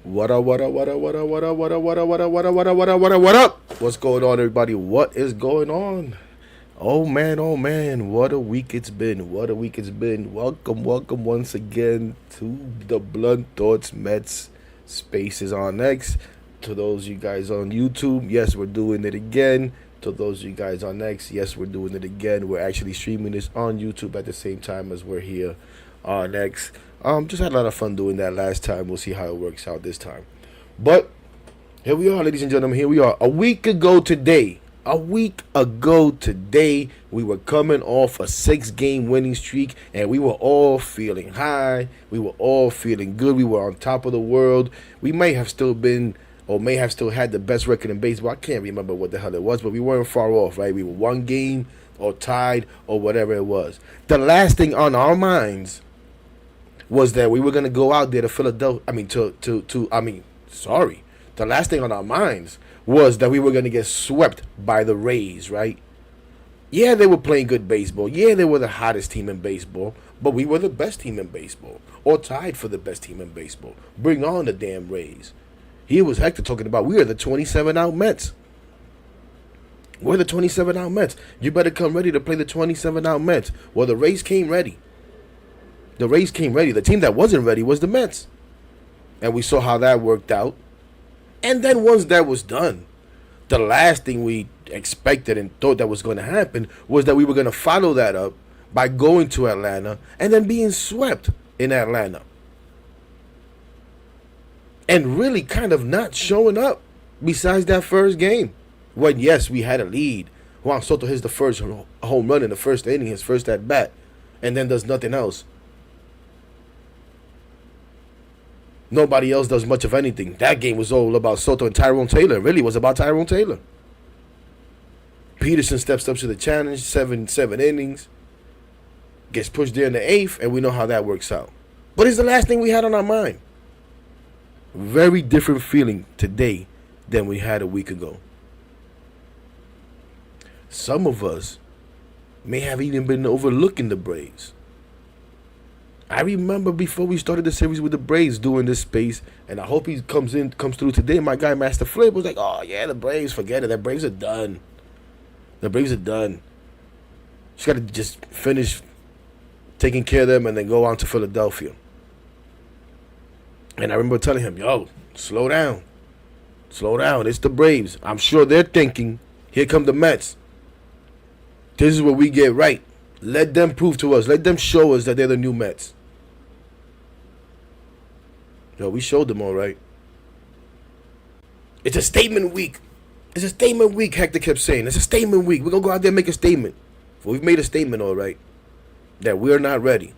What up, what up, what up, what up, what up, what up, what up, what up, what up, what up, what up, what up, what up? What's going on, everybody? What is going on? Oh man, what a week it's been. What a week it's been. Welcome once again to the Blunt Thoughts Mets Spaces on X. To those you guys on YouTube, yes, we're doing it again. To those you guys on X, yes, we're doing it again. We're actually streaming this on YouTube at the same time as we're here on X. Just had a lot of fun doing that last time. We'll see how it works out this time. But here we are, ladies and gentlemen. Here we are. A week ago today, we were coming off a 6-game winning streak, and we were all feeling high. We were all feeling good. We were on top of the world. We may have still been, or may have still had the best record in baseball. I can't remember what the hell it was, but we weren't far off, right? We were one game or tied or whatever it was. The last thing on our minds was that we were going to go out there to Philadelphia. The last thing on our minds was that we were going to get swept by the Rays, right? Yeah, they were playing good baseball. Yeah, they were the hottest team in baseball. But we were the best team in baseball, or tied for the best team in baseball. Bring on the damn Rays. Here was Hector talking about we are the 27-out Mets. We're the 27-out Mets. You better come ready to play the 27-out Mets. Well, the Rays came ready. The Rays came ready. The team that wasn't ready was the Mets. And we saw how that worked out. And then once that was done, the last thing we expected and thought that was going to happen was that we were going to follow that up by going to Atlanta and then being swept in Atlanta. And really kind of not showing up besides that first game. When, yes, we had a lead. Juan Soto hits the first home run in the first inning, his first at bat, and then does nothing else. Nobody else does much of anything. That game was all about Soto and Tyrone Taylor. It really was about Tyrone Taylor. Peterson steps up to the challenge, seven innings, gets pushed there in the 8th, and we know how that works out. But it's the last thing we had on our mind. Very different feeling today than we had a week ago. Some of us may have even been overlooking the Braves. I remember before we started the series with the Braves doing this space, and I hope he comes through today. My guy Master Flip was like, "Oh yeah, the Braves, forget it. The Braves are done. The Braves are done. Just gotta just finish taking care of them and then go on to Philadelphia." And I remember telling him, "Yo, slow down. Slow down. It's the Braves. I'm sure they're thinking, here come the Mets. This is what we get right. Let them prove to us. Let them show us that they're the new Mets." Yo, we showed them all right. It's a statement week. It's a statement week, Hector kept saying. It's a statement week. We're going to go out there and make a statement. Well, we've made a statement all right. That we're not ready.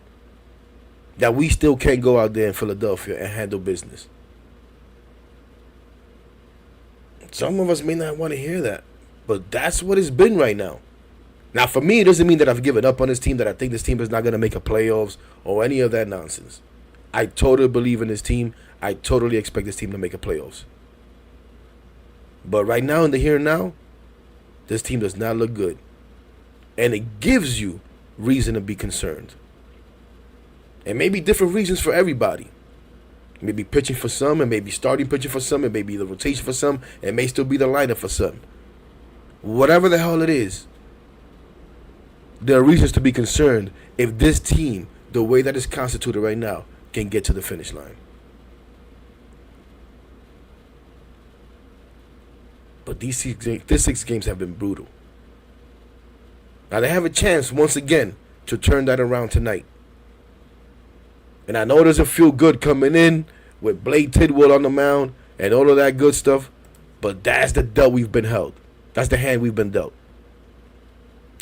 That we still can't go out there in Philadelphia and handle business. Some of us may not want to hear that. But that's what it's been right now. Now, for me, it doesn't mean that I've given up on this team, that I think this team is not going to make a playoffs or any of that nonsense. I totally believe in this team. I totally expect this team to make a playoffs. But right now, in the here and now, this team does not look good. And it gives you reason to be concerned. And maybe different reasons for everybody. Maybe pitching for some, and maybe starting pitching for some, and maybe the rotation for some, and may still be the lineup for some. Whatever the hell it is, there are reasons to be concerned if this team, the way that it's constituted right now, can get to the finish line. But these 6 games have been brutal. Now they have a chance once again to turn that around tonight. And I know it doesn't feel good coming in with Blake Tidwell on the mound and all of that good stuff, but that's the dealt we've been held. That's the hand we've been dealt.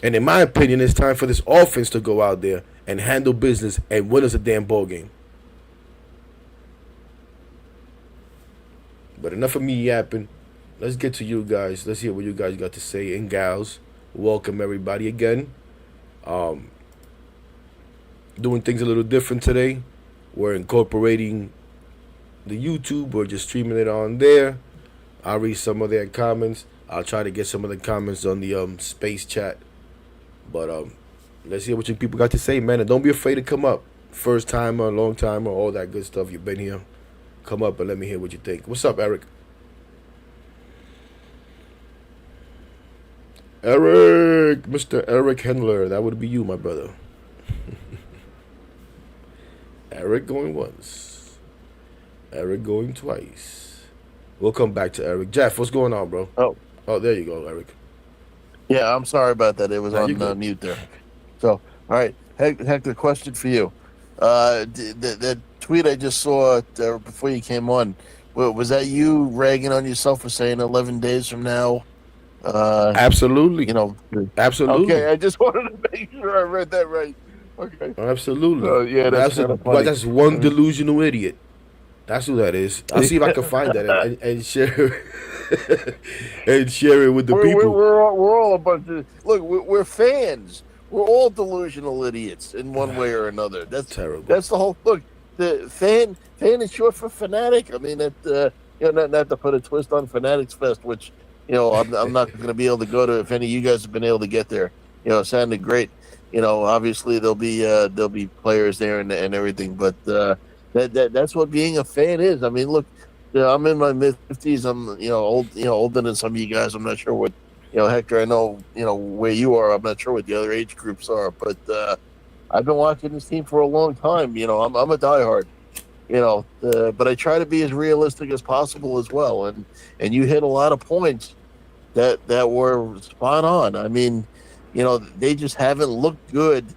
And in my opinion, it's time for this offense to go out there and handle business and win us a damn ball game. But enough of me yapping. Let's get to you guys. Let's hear what you guys got to say. And gals, welcome everybody again. Doing things a little different today. We're incorporating the YouTube. We're just streaming it on there. I'll read some of their comments. I'll try to get some of the comments on the space chat. But let's hear what you people got to say, man. And don't be afraid to come up. First timer, long timer, all that good stuff. You've been here. come up and let me hear what you think. What's up, Eric? Eric, Mr. Eric Hendler, that would be you, my brother. Eric going once. Eric going twice. We'll come back to Eric. Jeff, what's going on, bro? Oh, Oh, there you go, Eric. yeah, I'm sorry about that. It was Now you on good. mute there. So, all right, Hector, question for you. The tweet I just saw before you came on, was that you ragging on yourself for saying 11 days from now? Uh, Absolutely. you know, Absolutely. okay, I just wanted to make sure I read that right. Okay. Absolutely. Yeah, that's That's a kind of well, funny. that's one I mean, delusional idiot. That's who that is. I'll see if I can find that and share and share it with the people. we're all a bunch of look. We're fans. We're all delusional idiots in one way or another. Terrible. That's the whole look. The fan is short for fanatic. I mean, not to put a twist on Fanatics Fest, which I'm not going to be able to go to. If any of you guys have been able to get there, it sounded great. Obviously there'll be players there and everything, but that's what being a fan is. I mean, look, I'm in my mid 50s. I'm older than some of you guys. I'm not sure what Hector. I know where you are. I'm not sure what the other age groups are, but I've been watching this team for a long time. I'm a diehard. But I try to be as realistic as possible as well. And you hit a lot of points that were spot on. I mean, they just haven't looked good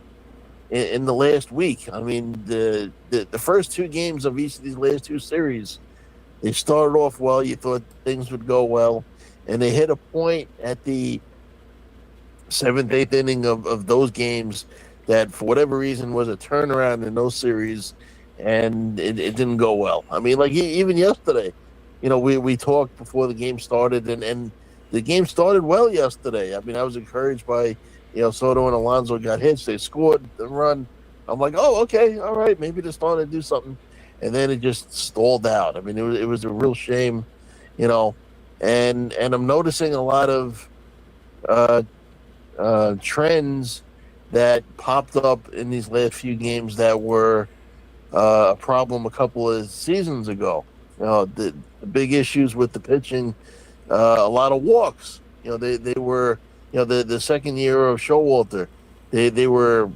in the last week. I mean, the first two games of each of these last two series, they started off well. You thought things would go well, and they hit a point at the seventh, eighth inning of those games that, for whatever reason, was a turnaround in those series, and it didn't go well. I mean, like even yesterday, we talked before the game started, and the game started well yesterday. I mean, I was encouraged by Soto and Alonso got hits. They scored the run. I'm like, oh, okay, all right, maybe they're starting to do something, and then it just stalled out. I mean, it was a real shame, you know, and I'm noticing a lot of uh, trends that popped up in these last few games that were a problem a couple of seasons ago. The big issues with the pitching, a lot of walks. They were the second year of Showalter, they were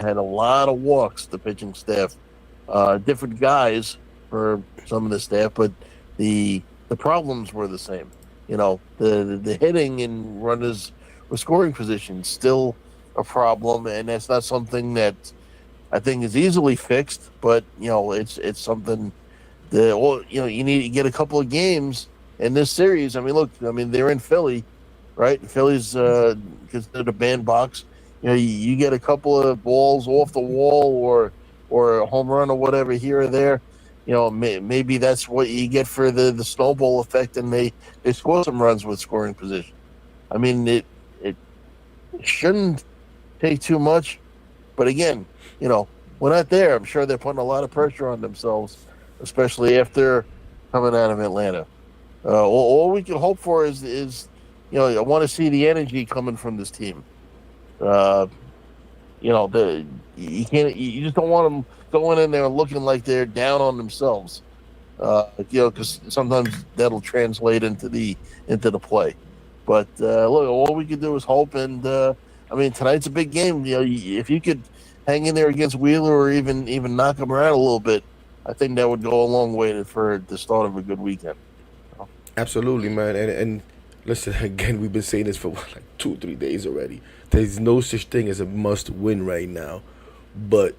had a lot of walks. The pitching staff, different guys for some of the staff, but the problems were the same. The hitting and runners with scoring positions still a problem, and that's not something that I think is easily fixed. But it's something that you need to get a couple of games in this series. I mean, look, they're in Philly, right? Philly's considered a bandbox. You get a couple of balls off the wall or a home run or whatever here or there. Maybe that's what you get for the snowball effect, and they score some runs with scoring position. I mean, it shouldn't take too much, but again, we're not there. I'm sure they're putting a lot of pressure on themselves, especially after coming out of Atlanta. All we can hope for is I want to see the energy coming from this team. Uh, the you just don't want them going in there looking like they're down on themselves. Because sometimes that'll translate into the play. But look, all we can do is hope. And tonight's a big game. If you could hang in there against Wheeler or even knock them around a little bit, I think that would go a long way for the start of a good weekend. Absolutely, man. And listen, again, we've been saying this for like 2 or 3 days already. There's no such thing as a must win right now. But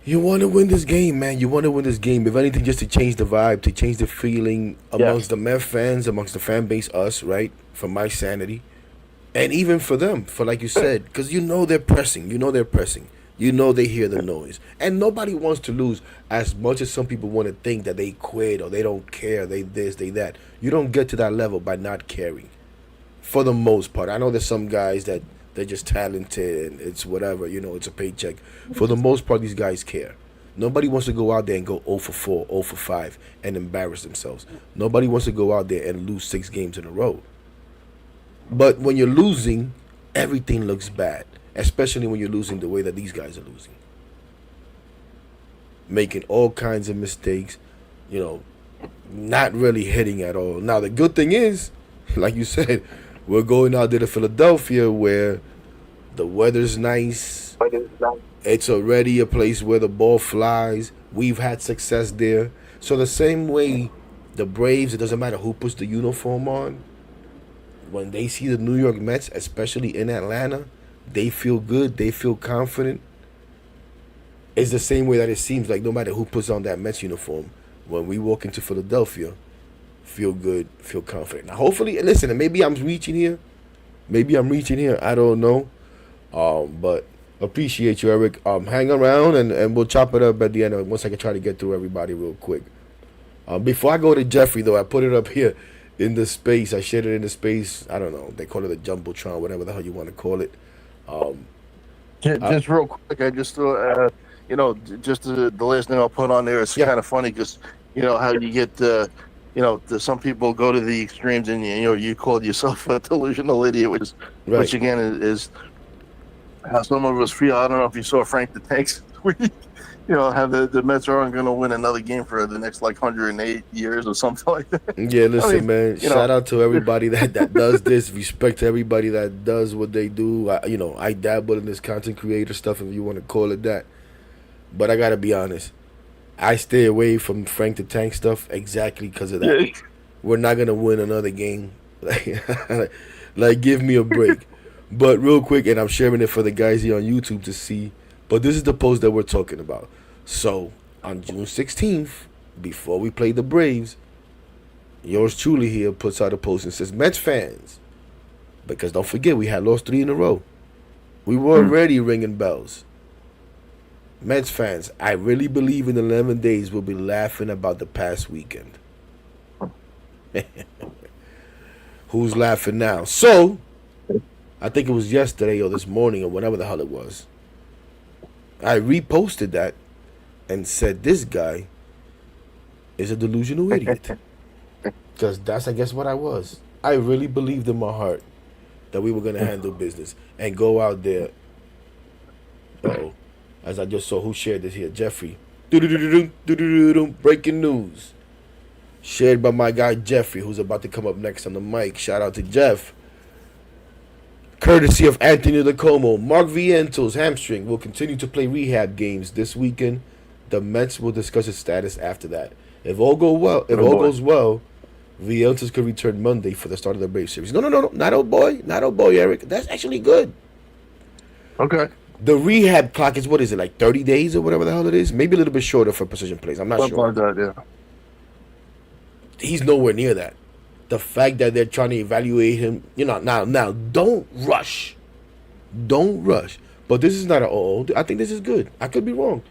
you want to win this game, man. You want to win this game. If anything, just to change the vibe, to change the feeling amongst Yes. the Met fans, amongst the fan base, us, right? For my sanity. And even for them, for like you said, because they're pressing. They're pressing. They hear the noise. And nobody wants to lose as much as some people want to think that they quit or they don't care, they this, they that. You don't get to that level by not caring. For the most part. I know there's some guys that they're just talented and it's whatever, it's a paycheck. For the most part, these guys care. Nobody wants to go out there and go 0 for 4, 0 for 5 and embarrass themselves. Nobody wants to go out there and lose 6 games in a row. But when you're losing, everything looks bad, especially when you're losing the way that these guys are losing. making all kinds of mistakes, you know, not really hitting at all. Now the good thing is, like you said, we're going out there to Philadelphia where the weather's nice. It's already a place where the ball flies. We've had success there. So the same way the Braves, it doesn't matter who puts the uniform on. When they see the New York Mets, especially in Atlanta, they feel good. They feel confident. It's the same way that it seems like no matter who puts on that Mets uniform, when we walk into Philadelphia, feel good, feel confident. Now, hopefully, listen, and maybe I'm reaching here. Maybe I'm reaching here. I don't know. But appreciate you, Eric. Hang around and we'll chop it up at the end once I can try to get through everybody real quick. Before I go to Jeffrey, though, I put it up here in the space. I shared it in the space. I don't know. They call it a Jumbotron, whatever the hell you want to call it. Just real quick, I just thought, just the last thing I'll put on there is kind of funny because, how you get, some people go to the extremes and, you called yourself a delusional idiot, which again is how some of us feel. I don't know if you saw Frank the Tank's tweet, how the Mets aren't going to win another game for the next 108 years or something like that. Yeah, listen, man. Shout out to everybody that does this. Respect to everybody that does what they do. I dabble in this content creator stuff, if you want to call it that. But I gotta be honest. I stay away from Frank the Tank stuff exactly because of that. Yeah. We're not gonna win another game. Like, give me a break. But real quick, and I'm sharing it for the guys here on YouTube to see. But this is the post that we're talking about. So, on June 16th, before we play the Braves, yours truly here puts out a post and says, Mets fans, because don't forget, we had lost 3 in a row. We were already ringing bells. Mets fans, I really believe in 11 days we'll be laughing about the past weekend. Who's laughing now? So, I think it was yesterday or this morning or whatever the hell it was. I reposted that and said, this guy is a delusional idiot. Because that's, I guess, what I was. I really believed in my heart that we were going to handle business and go out there. Uh-oh. As I just saw, who shared this here? Jeffrey. Breaking news. Shared by my guy Jeffrey, who's about to come up next on the mic. Shout out to Jeff. Courtesy of Anthony DeComo, Mark Viento's hamstring will continue to play rehab games this weekend. The Mets will discuss his status after that. If all goes well, Vientos could return Monday for the start of the Braves series. No, not old boy, Eric. That's actually good. Okay. The rehab clock is, what is it, 30 days or whatever the hell it is? Maybe a little bit shorter for precision plays. I'm not sure. Like that, yeah. He's nowhere near that. The fact that they're trying to evaluate him, now, don't rush. Don't rush. But this is not I think this is good. I could be wrong.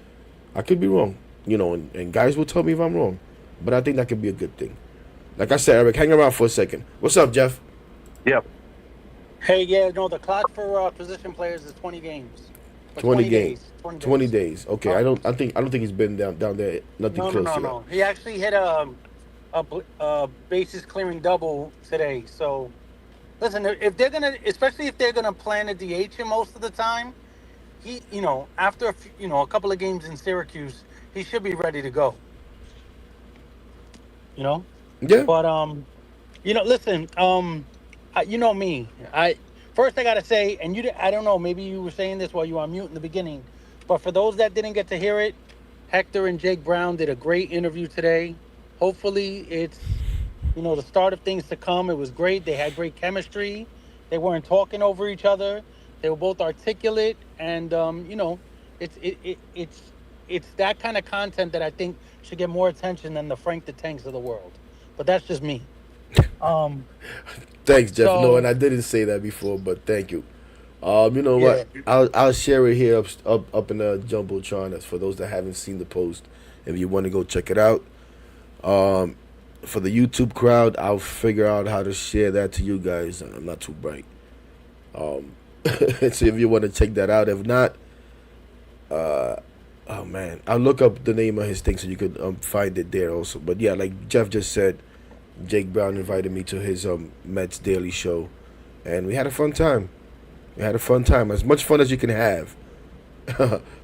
And guys will tell me if I'm wrong. But I think that could be a good thing. Like I said, Eric, hang around for a second. What's up, Jeff? Yep. Hey, the clock for position players is 20 games. 20 games. 20 days. Okay, I don't think he's been down there. Nothing close to that. No. He actually hit a bases clearing double today. So, listen, especially if they're gonna plan to DH him most of the time, he, after a couple of games in Syracuse, he should be ready to go. Yeah. But listen, you know me. First I gotta say, and I don't know, maybe you were saying this while you were on mute in the beginning, but for those that didn't get to hear it, Hector and Jake Brown did a great interview today. Hopefully it's, the start of things to come. It was great. They had great chemistry. They weren't talking over each other. They were both articulate, and it's that kind of content that I think should get more attention than the Frank the Tanks of the world. But that's just me. Thanks, Jeff. No, and I didn't say that before, but thank you. What? I'll share it here up in the Jumbotron. That's for those that haven't seen the post. If you want to go check it out. For the YouTube crowd, I'll figure out how to share that to you guys. I'm not too bright. So if you want to check that out. If not, oh man, I'll look up the name of his thing so you could find it there also. But yeah, like Jeff just said, Jake Brown invited me to his Mets Daily Show, and we had a fun time. As much fun as you can have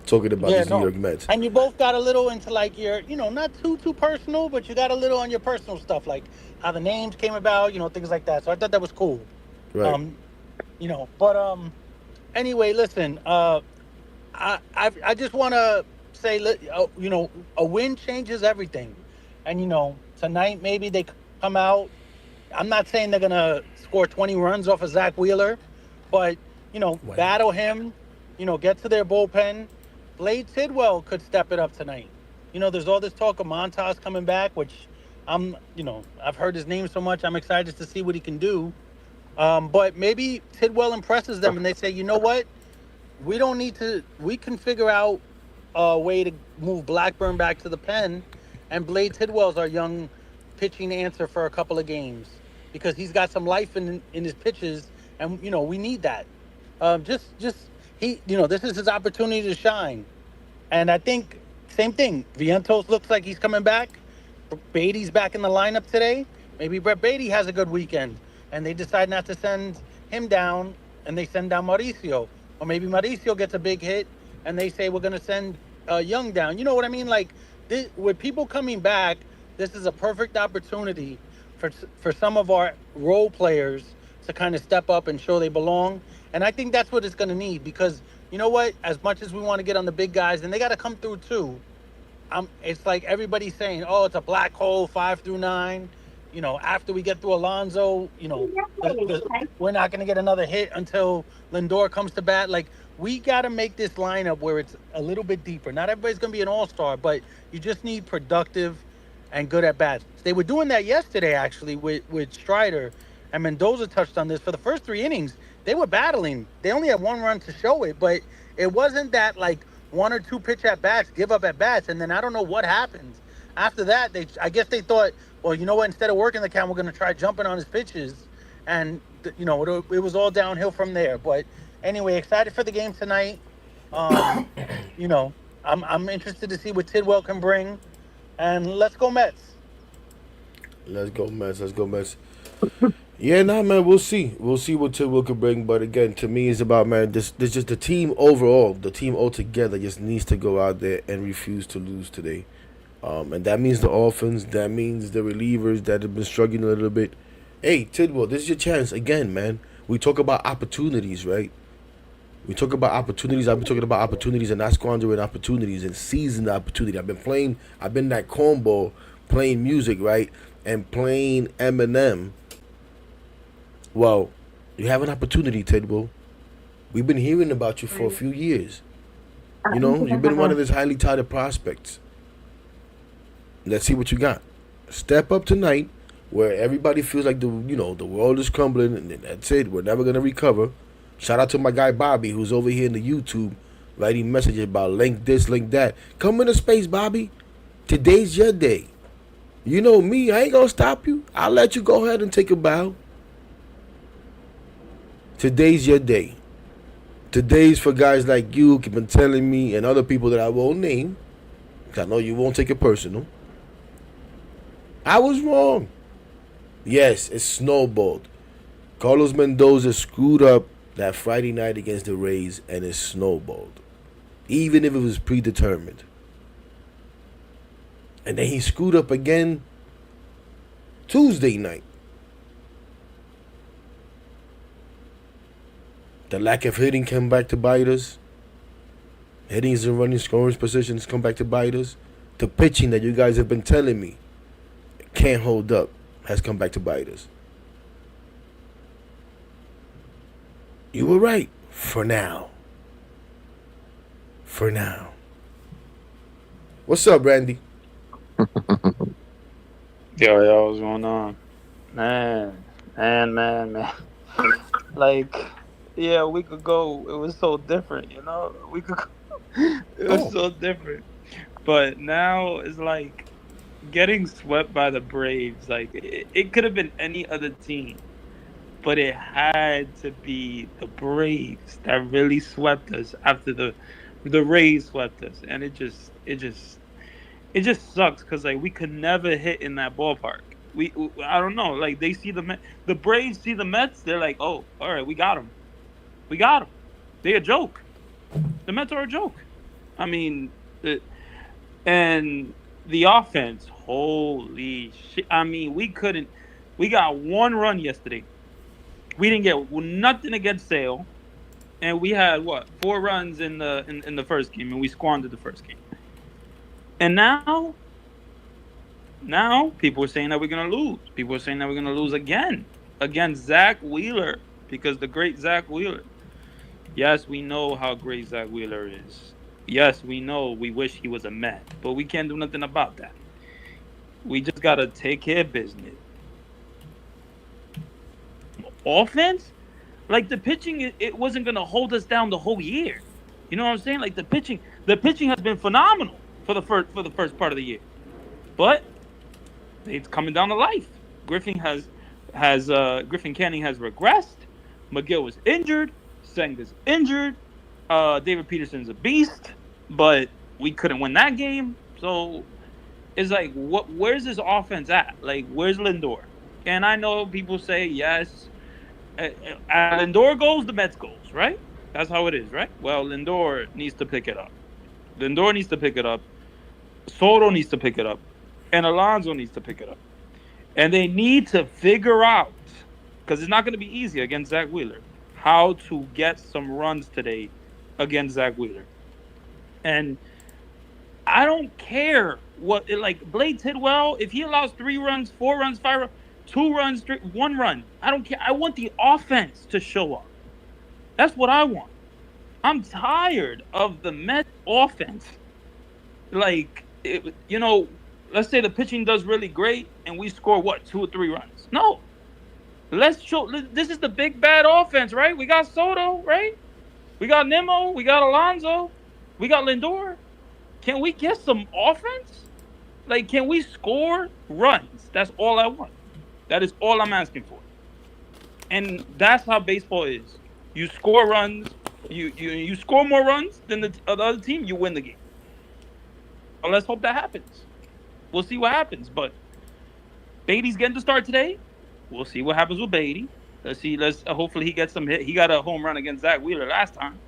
talking about Yeah, these New no. York Mets. And you both got a little into like your, not too personal, but you got a little on your personal stuff, like how the names came about, things like that. So I thought that was cool. Right. Um, but anyway, listen, I just want to say, a win changes everything, and tonight maybe they come out. I'm not saying they're gonna score 20 runs off of Zach Wheeler, but Why not? battle him. Get to their bullpen. Blade Tidwell could step it up tonight. There's all this talk of Montas coming back, which I've heard his name so much. I'm excited to see what he can do. But maybe Tidwell impresses them, and they say, you know what? We don't need to. We can figure out a way to move Blackburn back to the pen, and Blade Tidwell's our young pitching answer for a couple of games because he's got some life in his pitches, and we need that. Just he, this is his opportunity to shine, and I think same thing. Vientos looks like he's coming back. Beatty's back in the lineup today. Maybe Brett Beatty has a good weekend, and they decide not to send him down, and they send down Mauricio, or maybe Mauricio gets a big hit, and they say we're going to send Young down. You know what I mean? Like with people coming back, this is a perfect opportunity for some of our role players to kind of step up and show they belong. And I think that's what it's going to need because you know what? As much as we want to get on the big guys, and they got to come through too. It's like everybody's saying, "Oh, it's a black hole, 5 through 9." After we get through Alonso, we're not going to get another hit until Lindor comes to bat. Like we got to make this lineup where it's a little bit deeper. Not everybody's going to be an all-star, but you just need productive and good at bats. They were doing that yesterday, actually, with Strider, and Mendoza touched on this. For the first 3 innings, they were battling. They only had 1 run to show it, but it wasn't that like 1 or 2 pitch at bats, give up at bats, and then I don't know what happens after that. I guess they thought, well, you know what? Instead of working the count, we're going to try jumping on his pitches, and it was all downhill from there. But anyway, excited for the game tonight. Um, I'm interested to see what Tidwell can bring, and let's go Mets. Let's go Mets. Let's go Mets. Yeah, nah, man. We'll see. We'll see what Tidwell can bring. But again, to me, it's about man. This just the team overall. The team altogether just needs to go out there and refuse to lose today. And that means the offense. That means the relievers that have been struggling a little bit. Hey, Tidwell, this is your chance again, man. We talk about opportunities, right? We talk about opportunities. I've been talking about opportunities and not squandering opportunities and seizing the opportunity. I've been playing. I've been that cornball playing music, right, and playing Eminem. Well, you have an opportunity, Tidwell. We've been hearing about you for a few years. You've been one of his highly touted prospects. Let's see what you got. Step up tonight, where everybody feels like the world is crumbling, and that's it. We're never gonna recover. Shout out to my guy Bobby, who's over here in the YouTube writing messages about link this, link that. Come into space, Bobby. Today's your day. You know me, I ain't gonna stop you. I'll let you go ahead and take a bow. Today's your day. Today's for guys like you, keep been telling me, and other people that I won't name. 'Cause I know you won't take it personal. I was wrong. Yes, it snowballed. Carlos Mendoza screwed up that Friday night against the Rays, and it snowballed. Even if it was predetermined. And then he screwed up again Tuesday night. The lack of hitting came back to bite us. Hittings and running scoring positions come back to bite us. The pitching that you guys have been telling me can't hold up has come back to bite us. You were right. For now. For now. What's up, Randy? Yo, what's going on? Man. Like, yeah, a week ago, it was so different, A week ago, it was so different. But now it's like getting swept by the Braves. Like, it could have been any other team, but it had to be the Braves that really swept us after the Rays swept us. And it just sucks because like we could never hit in that ballpark. I don't know. Like they see the Braves see the Mets. They're like, oh, all right, we got them. We got them. They a joke. The Mets are a joke. I mean, and the offense, holy shit. I mean, we couldn't. We got one run yesterday. We didn't get nothing against Sale, and we had what 4 runs in the first game, and we squandered the first game. And now people are saying that we're gonna lose. People are saying that we're gonna lose again against Zach Wheeler because the great Zach Wheeler. Yes, we know how great Zach Wheeler is. Yes, we know we wish he was a Met, but we can't do nothing about that. We just gotta take care of business. Offense, like the pitching, it wasn't gonna hold us down the whole year. You know what I'm saying? Like the pitching has been phenomenal for the first part of the year, but it's coming down to life. Griffin Canning has regressed. McGill was injured. Senga's injured. David Peterson's a beast, but we couldn't win that game. So it's like, where's this offense at? Like, where's Lindor? And I know people say yes. Lindor goes, the Mets goes, right? That's how it is, right? Well, Lindor needs to pick it up. Soto needs to pick it up. And Alonso needs to pick it up. And they need to figure out, because it's not going to be easy against Zach Wheeler, how to get some runs today against Zach Wheeler. And I don't care what, like, Blade Tidwell, if he allows 3 runs, 4 runs, 5 runs, 2 runs, 1 run, I don't care. I want the offense to show up. That's what I want. I'm tired of the Mets offense. Like, let's say the pitching does really great and we score, 2 or 3 runs. No. Let's show. This is the big bad offense, right? We got Soto, right? We got Nimmo. We got Alonso. We got Lindor. Can we get some offense? Like, can we score runs? That's all I want. That is all I'm asking for. And that's how baseball is. You score runs. You score more runs than the other team, you win the game. Well, let's hope that happens. We'll see what happens. But Beatty's getting to start today. We'll see what happens with Beatty. Let's see. Hopefully he gets some hit. He got a home run against Zach Wheeler last time.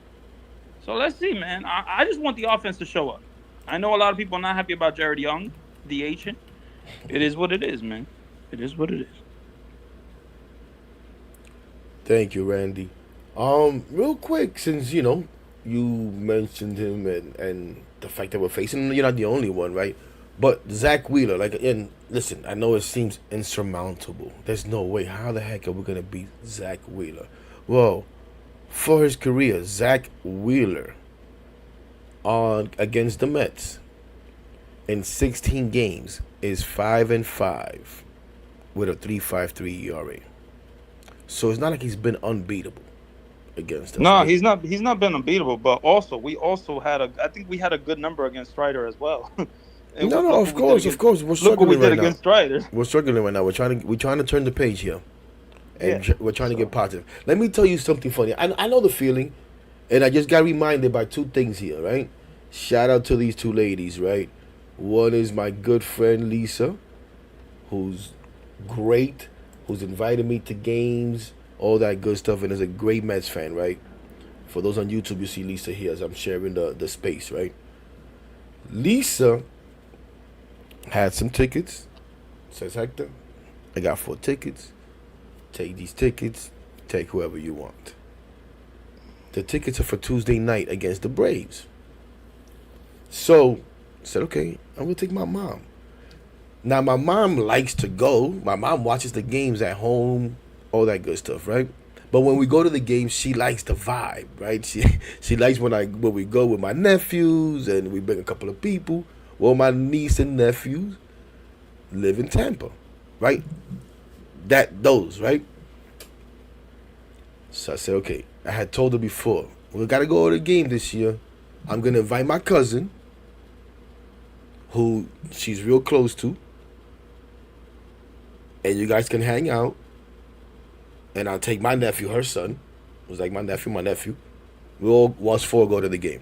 So let's see, man. I just want the offense to show up. I know a lot of people are not happy about Jared Young, the agent. It is what it is, man. It is what it is. Thank you, Randy. Real quick, since you mentioned him and the fact that we're facing him, you're not the only one, right? But Zach Wheeler, and listen, I know it seems insurmountable. There's no way. How the heck are we gonna beat Zach Wheeler? Well, for his career, Zach Wheeler against the Mets in 16 games is 5-5 with a 3.53 ERA. So it's not like he's been unbeatable against us. No, right? he's not been unbeatable, but also we had a good number against Strider as well. No, of course. We're struggling look what we did right against now. Strider. We're struggling right now. We're trying to turn the page here, and we're trying to get positive. Let me tell you something funny. I know the feeling, and I just got reminded by 2 things here, right? Shout out to these 2 ladies, right? One is my good friend Lisa, who's great, who's invited me to games, all that good stuff, and is a great Mets fan, right? For those on YouTube, you see Lisa here as I'm sharing the space, right? Lisa had some tickets. Says, Hector, I got 4 tickets. Take these tickets. Take whoever you want. The tickets are for Tuesday night against the Braves. So, I said, okay, I'm going to take my mom. Now, my mom likes to go. My mom watches the games at home, all that good stuff, right? But when we go to the games, she likes the vibe, right? She likes when we go with my nephews and we bring a couple of people. Well, my niece and nephews live in Tampa, right? Right? So I said, okay. I had told her before, we got to go to the game this year. I'm going to invite my cousin, who she's real close to, and you guys can hang out. And I'll take my nephew, her son, who's like my nephew. We'll all 4 go to the game.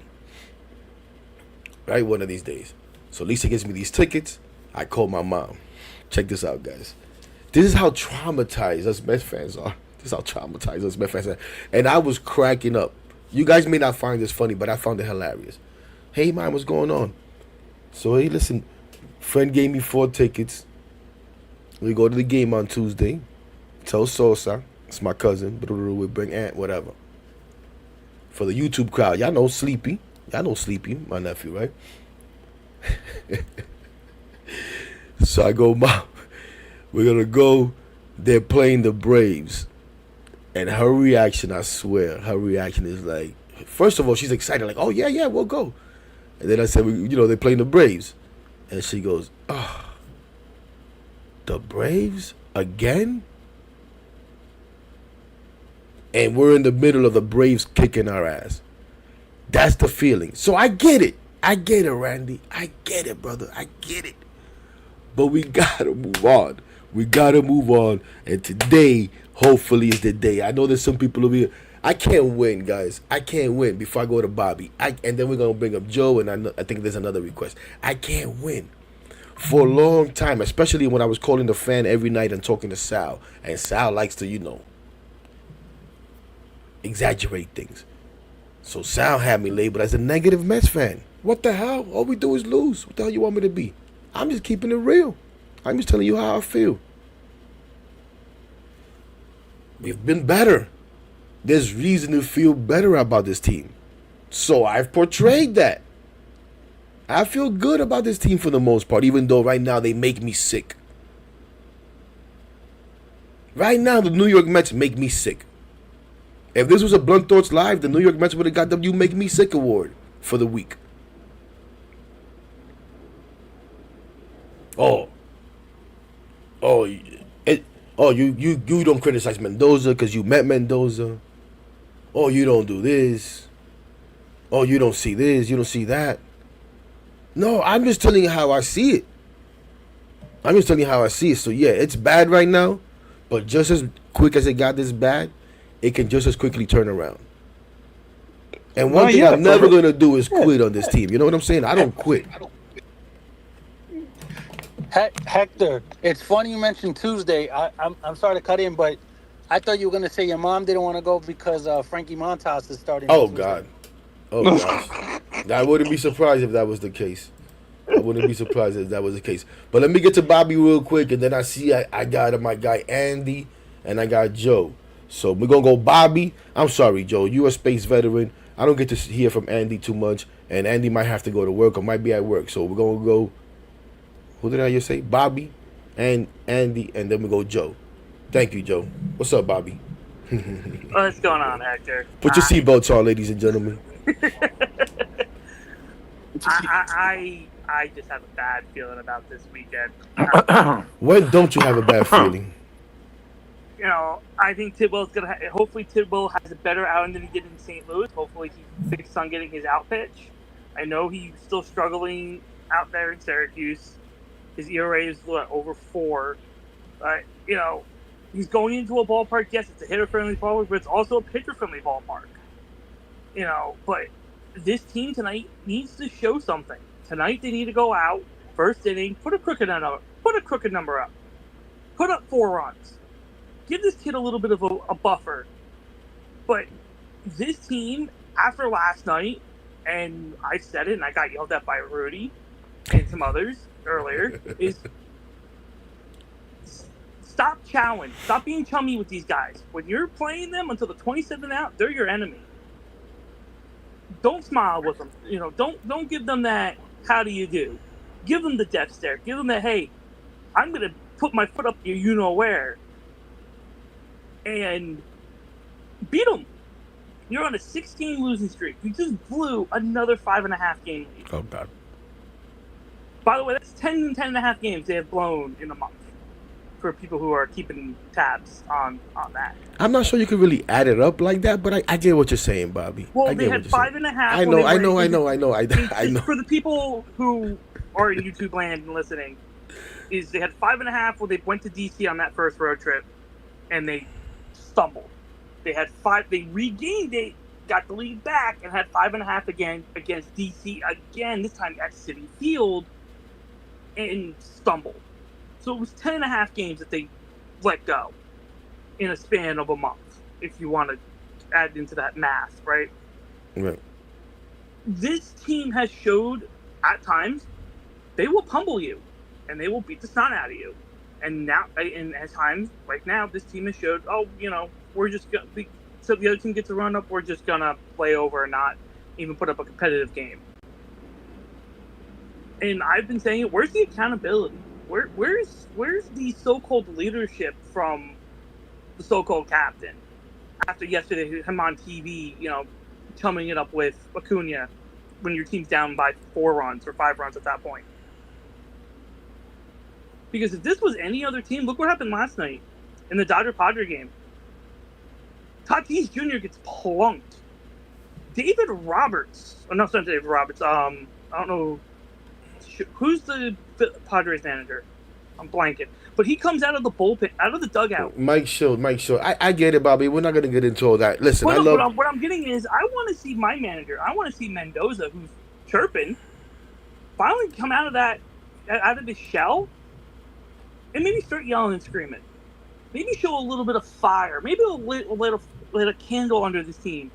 Right? One of these days. So Lisa gives me these tickets. I call my mom. Check this out, guys. This is how traumatized us Mets fans are. This is how traumatized us Mets fans are. And I was cracking up You guys may not find this funny, but I found it hilarious. Hey, man, what's going on? So, hey, listen, friend gave me 4 tickets. We go to the game on Tuesday. Tell Sosa, it's my cousin, we bring Aunt, whatever. For the YouTube crowd, y'all know Sleepy. My nephew, right? So I go, Mom, we're going to go. They're playing the Braves. And her reaction, I swear, is like, first of all, she's excited, like, oh, yeah, we'll go. And then I said, they're playing the Braves. And she goes, oh, the Braves? Again? And we're in the middle of the Braves kicking our ass. That's the feeling. So I get it. Randy. I get it, brother. I get it. But we got to move on. And today, hopefully, is the day. I know there's some people over here. I can't win, guys. I can't win before I go to Bobby. And then we're going to bring up Joe, and I think there's another request. I can't win. For a long time, especially when I was calling the fan every night and talking to Sal. And Sal likes to, exaggerate things. So Sal had me labeled as a negative Mets fan. What the hell? All we do is lose. What the hell you want me to be? I'm just keeping it real. I'm just telling you how I feel. We've been better. There's reason to feel better about this team. So I've portrayed that. I feel good about this team for the most part, even though right now they make me sick. Right now, the New York Mets make me sick. If this was a Blunt Thoughts Live, the New York Mets would have got the You Make Me Sick award for the week. You don't criticize Mendoza because you met Mendoza. Oh, you don't do this. Oh, you don't see this. You don't see that. No, I'm just telling you how I see it. So, yeah, it's bad right now. But just as quick as it got this bad, it can just as quickly turn around. And one thing I'm never going to do is quit on this team. You know what I'm saying? I don't quit. Hector, it's funny you mentioned Tuesday. I'm sorry to cut in, but I thought you were going to say your mom didn't want to go because Frankie Montas is starting. Oh, God. Oh, gosh. I wouldn't be surprised if that was the case. But let me get to Bobby real quick, and then I got my guy Andy, and I got Joe. So we're going to go Bobby. I'm sorry, Joe. You're a space veteran. I don't get to hear from Andy too much, and Andy might have to go to work or might be at work. So we're going to go, who did I just say? Bobby and Andy, and then we go Joe. Thank you, Joe. What's up, Bobby? What's going on, Hector? Put your seatbelts on, ladies and gentlemen. I just have a bad feeling about this weekend. When don't you have a bad feeling? I think Tidwell's gonna. Hopefully, Tidwell has a better outing than he did in St. Louis. Hopefully, he's fixed on getting his out pitch. I know he's still struggling out there in Syracuse. His ERA is over 4. But he's going into a ballpark. Yes, it's a hitter-friendly ballpark, but it's also a pitcher-friendly ballpark. But this team tonight needs to show something. Tonight they need to go out, first inning, put a crooked number up. Put up 4 runs. Give this kid a little bit of a buffer. But this team, after last night, and I said it and I got yelled at by Rudy and some others earlier, is stop chowing. Stop being chummy with these guys. When you're playing them until the 27th out, they're your enemy. Don't smile with them. Don't give them that, how do you do? Give them the death stare. Give them that, hey, I'm going to put my foot up your you-know-where and beat them. You're on a 6-game losing streak. You just blew another 5.5 game lead. Oh, God. By the way, that's 10.5 games they have blown in a month for people who are keeping tabs on that. I'm not sure you can really add it up like that, but I get what you're saying, Bobby. Well, they had 5.5. I know. For the people who are in YouTube land and listening, is they had 5.5 when they went to DC on that first road trip, and they stumbled. They had 5. They regained it, got the lead back, and had 5.5 again against DC again. This time at Citi Field, and stumbled. So it was 10.5 games that they let go in a span of a month, if you want to add into that math, right? Right. This team has showed at times they will pummel you, and they will beat the snot out of you. And now, and at times like now, this team has showed, we're just gonna be, so the other team gets a run up, we're just gonna play over and not even put up a competitive game. And I've been saying it. Where's the accountability? Where's the so-called leadership from the so-called captain? After yesterday, him on TV, chumming it up with Acuna when your team's down by 4 runs or 5 runs at that point. Because if this was any other team, look what happened last night in the Dodger-Padre game. Tatis Jr. gets plunked. David Roberts. Oh, no, it's not David Roberts. I don't know. Who's the Padres manager? I'm blanking. But he comes out of the bullpen, out of the dugout. Mike Schultz. I get it, Bobby. We're not going to get into all that. Listen, what I'm getting is I want to see my manager. I want to see Mendoza, who's chirping, finally come out of his shell, and maybe start yelling and screaming. Maybe show a little bit of fire. Maybe light a candle under this team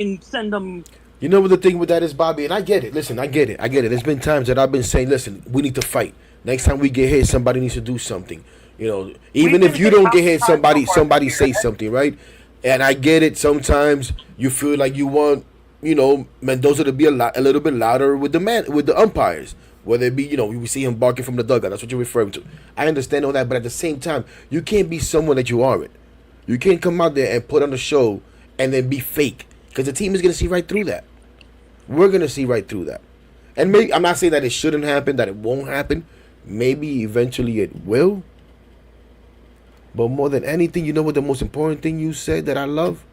and send them. You know what the thing with that is, Bobby? And I get it. Listen, I get it. There's been times that I've been saying, listen, we need to fight. Next time we get hit, somebody needs to do something. Even if you don't get hit, somebody say something, right? And I get it. Sometimes you feel like you want, Mendoza to be a little bit louder with the umpires. Whether it be, we see him barking from the dugout. That's what you're referring to. I understand all that, but at the same time, you can't be someone that you aren't. You can't come out there and put on a show and then be fake, because the team is going to see right through that. We're going to see right through that. And maybe, I'm not saying that it shouldn't happen, that it won't happen. Maybe eventually it will. But more than anything, you know what the most important thing you said that I love?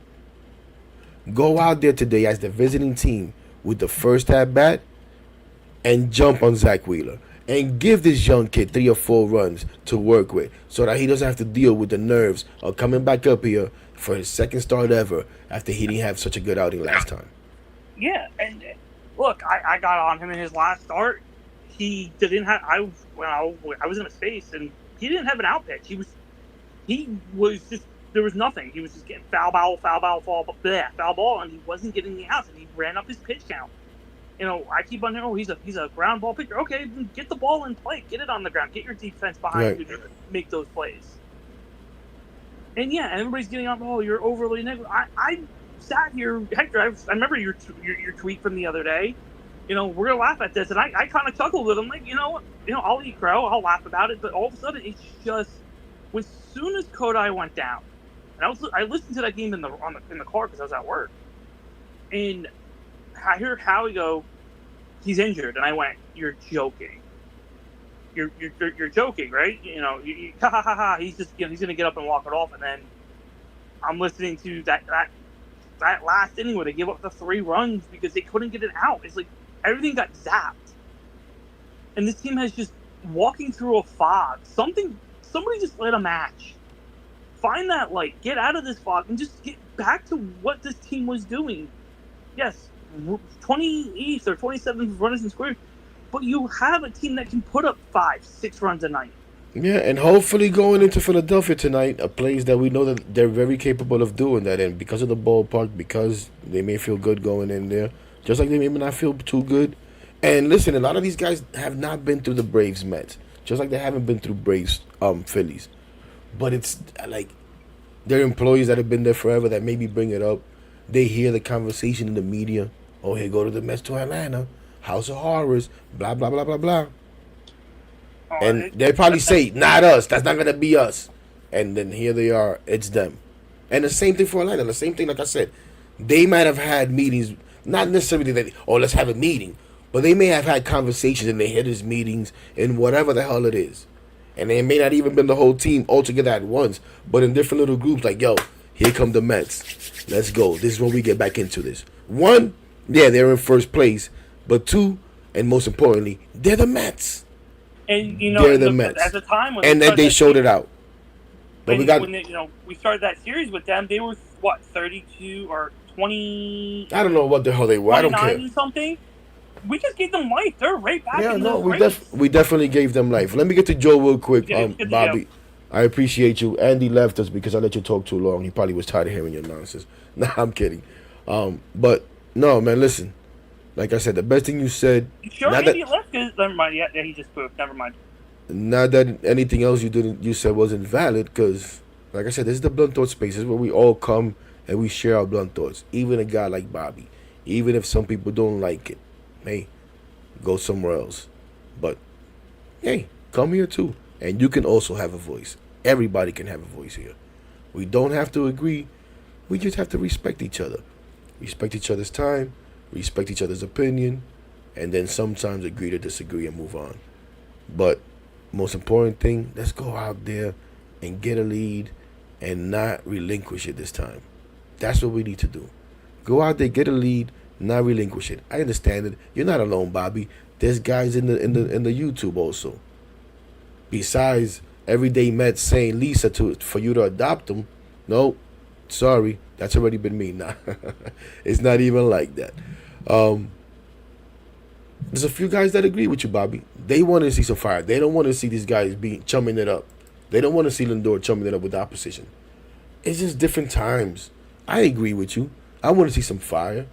Go out there today as the visiting team with the first at bat and jump on Zach Wheeler. And give this young kid 3 or 4 runs to work with, so that he doesn't have to deal with the nerves of coming back up here for his second start ever after he didn't have such a good outing last time. Yeah, and look, I got on him in his last start. He didn't have. I was in a space, and he didn't have an out pitch. He was just, there was nothing. He was just getting foul ball, and he wasn't getting the outs, and he ran up his pitch count. I keep on hearing, he's a ground ball pitcher. Okay, get the ball in play, get it on the ground, get your defense behind you to make those plays. And yeah, everybody's getting on. Oh, you're overly negative. I sat here, Hector. I remember your tweet from the other day. We're gonna laugh at this, and I kind of chuckled with him, like, I'll eat crow, I'll laugh about it. But all of a sudden, it's just, as soon as Kodai went down, and I listened to that game in the car because I was at work, and I heard Howie go, he's injured, and I went, you're joking. You're joking, right? Ha ha ha ha. He's just, he's gonna get up and walk it off, and then I'm listening to that last inning where they gave up the 3 runs because they couldn't get it out. It's like everything got zapped, and this team has just walking through a fog. Somebody just lit a match. Find that light. Get out of this fog and just get back to what this team was doing. Yes, 28th or 27th runners and squares, but you have a team that can put up 5-6 runs a night. Yeah, and hopefully going into Philadelphia tonight, a place that we know that they're very capable of doing that, and because of the ballpark, because they may feel good going in there, just like they may not feel too good. And listen, a lot of these guys have not been through the Braves Mets, just like they haven't been through Braves Phillies. But it's like they're employees that have been there forever that maybe bring it up. They hear the conversation in the media. Oh, hey, go to the Mets to Atlanta, House of Horrors, blah, blah, blah, blah, blah. And they probably say, not us. That's not going to be us. And then here they are. It's them. And the same thing for Atlanta. The same thing, like I said. They might have had meetings. Not necessarily that, let's have a meeting. But they may have had conversations and they hear these meetings in whatever the hell it is. And they may not even been the whole team all together at once. But in different little groups like, yo, here come the Mets. Let's go. This is when we get back into this. 1, yeah, they're in first place. But 2, and most importantly, they're the Mets. And they're the Mets. At the time when and then they showed it out. But when we started that series with them, they were 32 or 20. I don't know what the hell they were. I don't care. Something. We just gave them life. They're right back. Yeah, no, we definitely gave them life. Let me get to Joe real quick, Bobby. I appreciate you. Andy left us because I let you talk too long. He probably was tired of hearing your nonsense. Nah, I'm kidding. But No, man. Listen, like I said, the best thing you said. You sure Not that, Andy left? Never mind. Yeah, he just moved. Never mind. not that anything else you said wasn't valid. Because, like I said, this is the blunt thought spaces where we all come and we share our blunt thoughts. Even a guy like Bobby, even if some people don't like it, hey, go somewhere else. But hey, come here too, and you can also have a voice. Everybody can have a voice here. We don't have to agree. We just have to respect each other. Respect each other's time, respect each other's opinion, and then sometimes agree to disagree and move on. But most important thing, let's go out there and get a lead and not relinquish it this time. That's what we need to do. Go out there, get a lead, not relinquish it. I understand it. You're not alone, Bobby. There's guys in the YouTube also. Besides everyday Mets saying Lisa to for you to adopt them, no, sorry, that's already been me. Nah, it's not even like that. Um, there's a few guys that agree with you, Bobby. They want to see some fire. They don't want to see these guys be chumming it up. They don't want to see Lindor chumming it up with the opposition. It's just different times. I agree with you. I want to see some fire.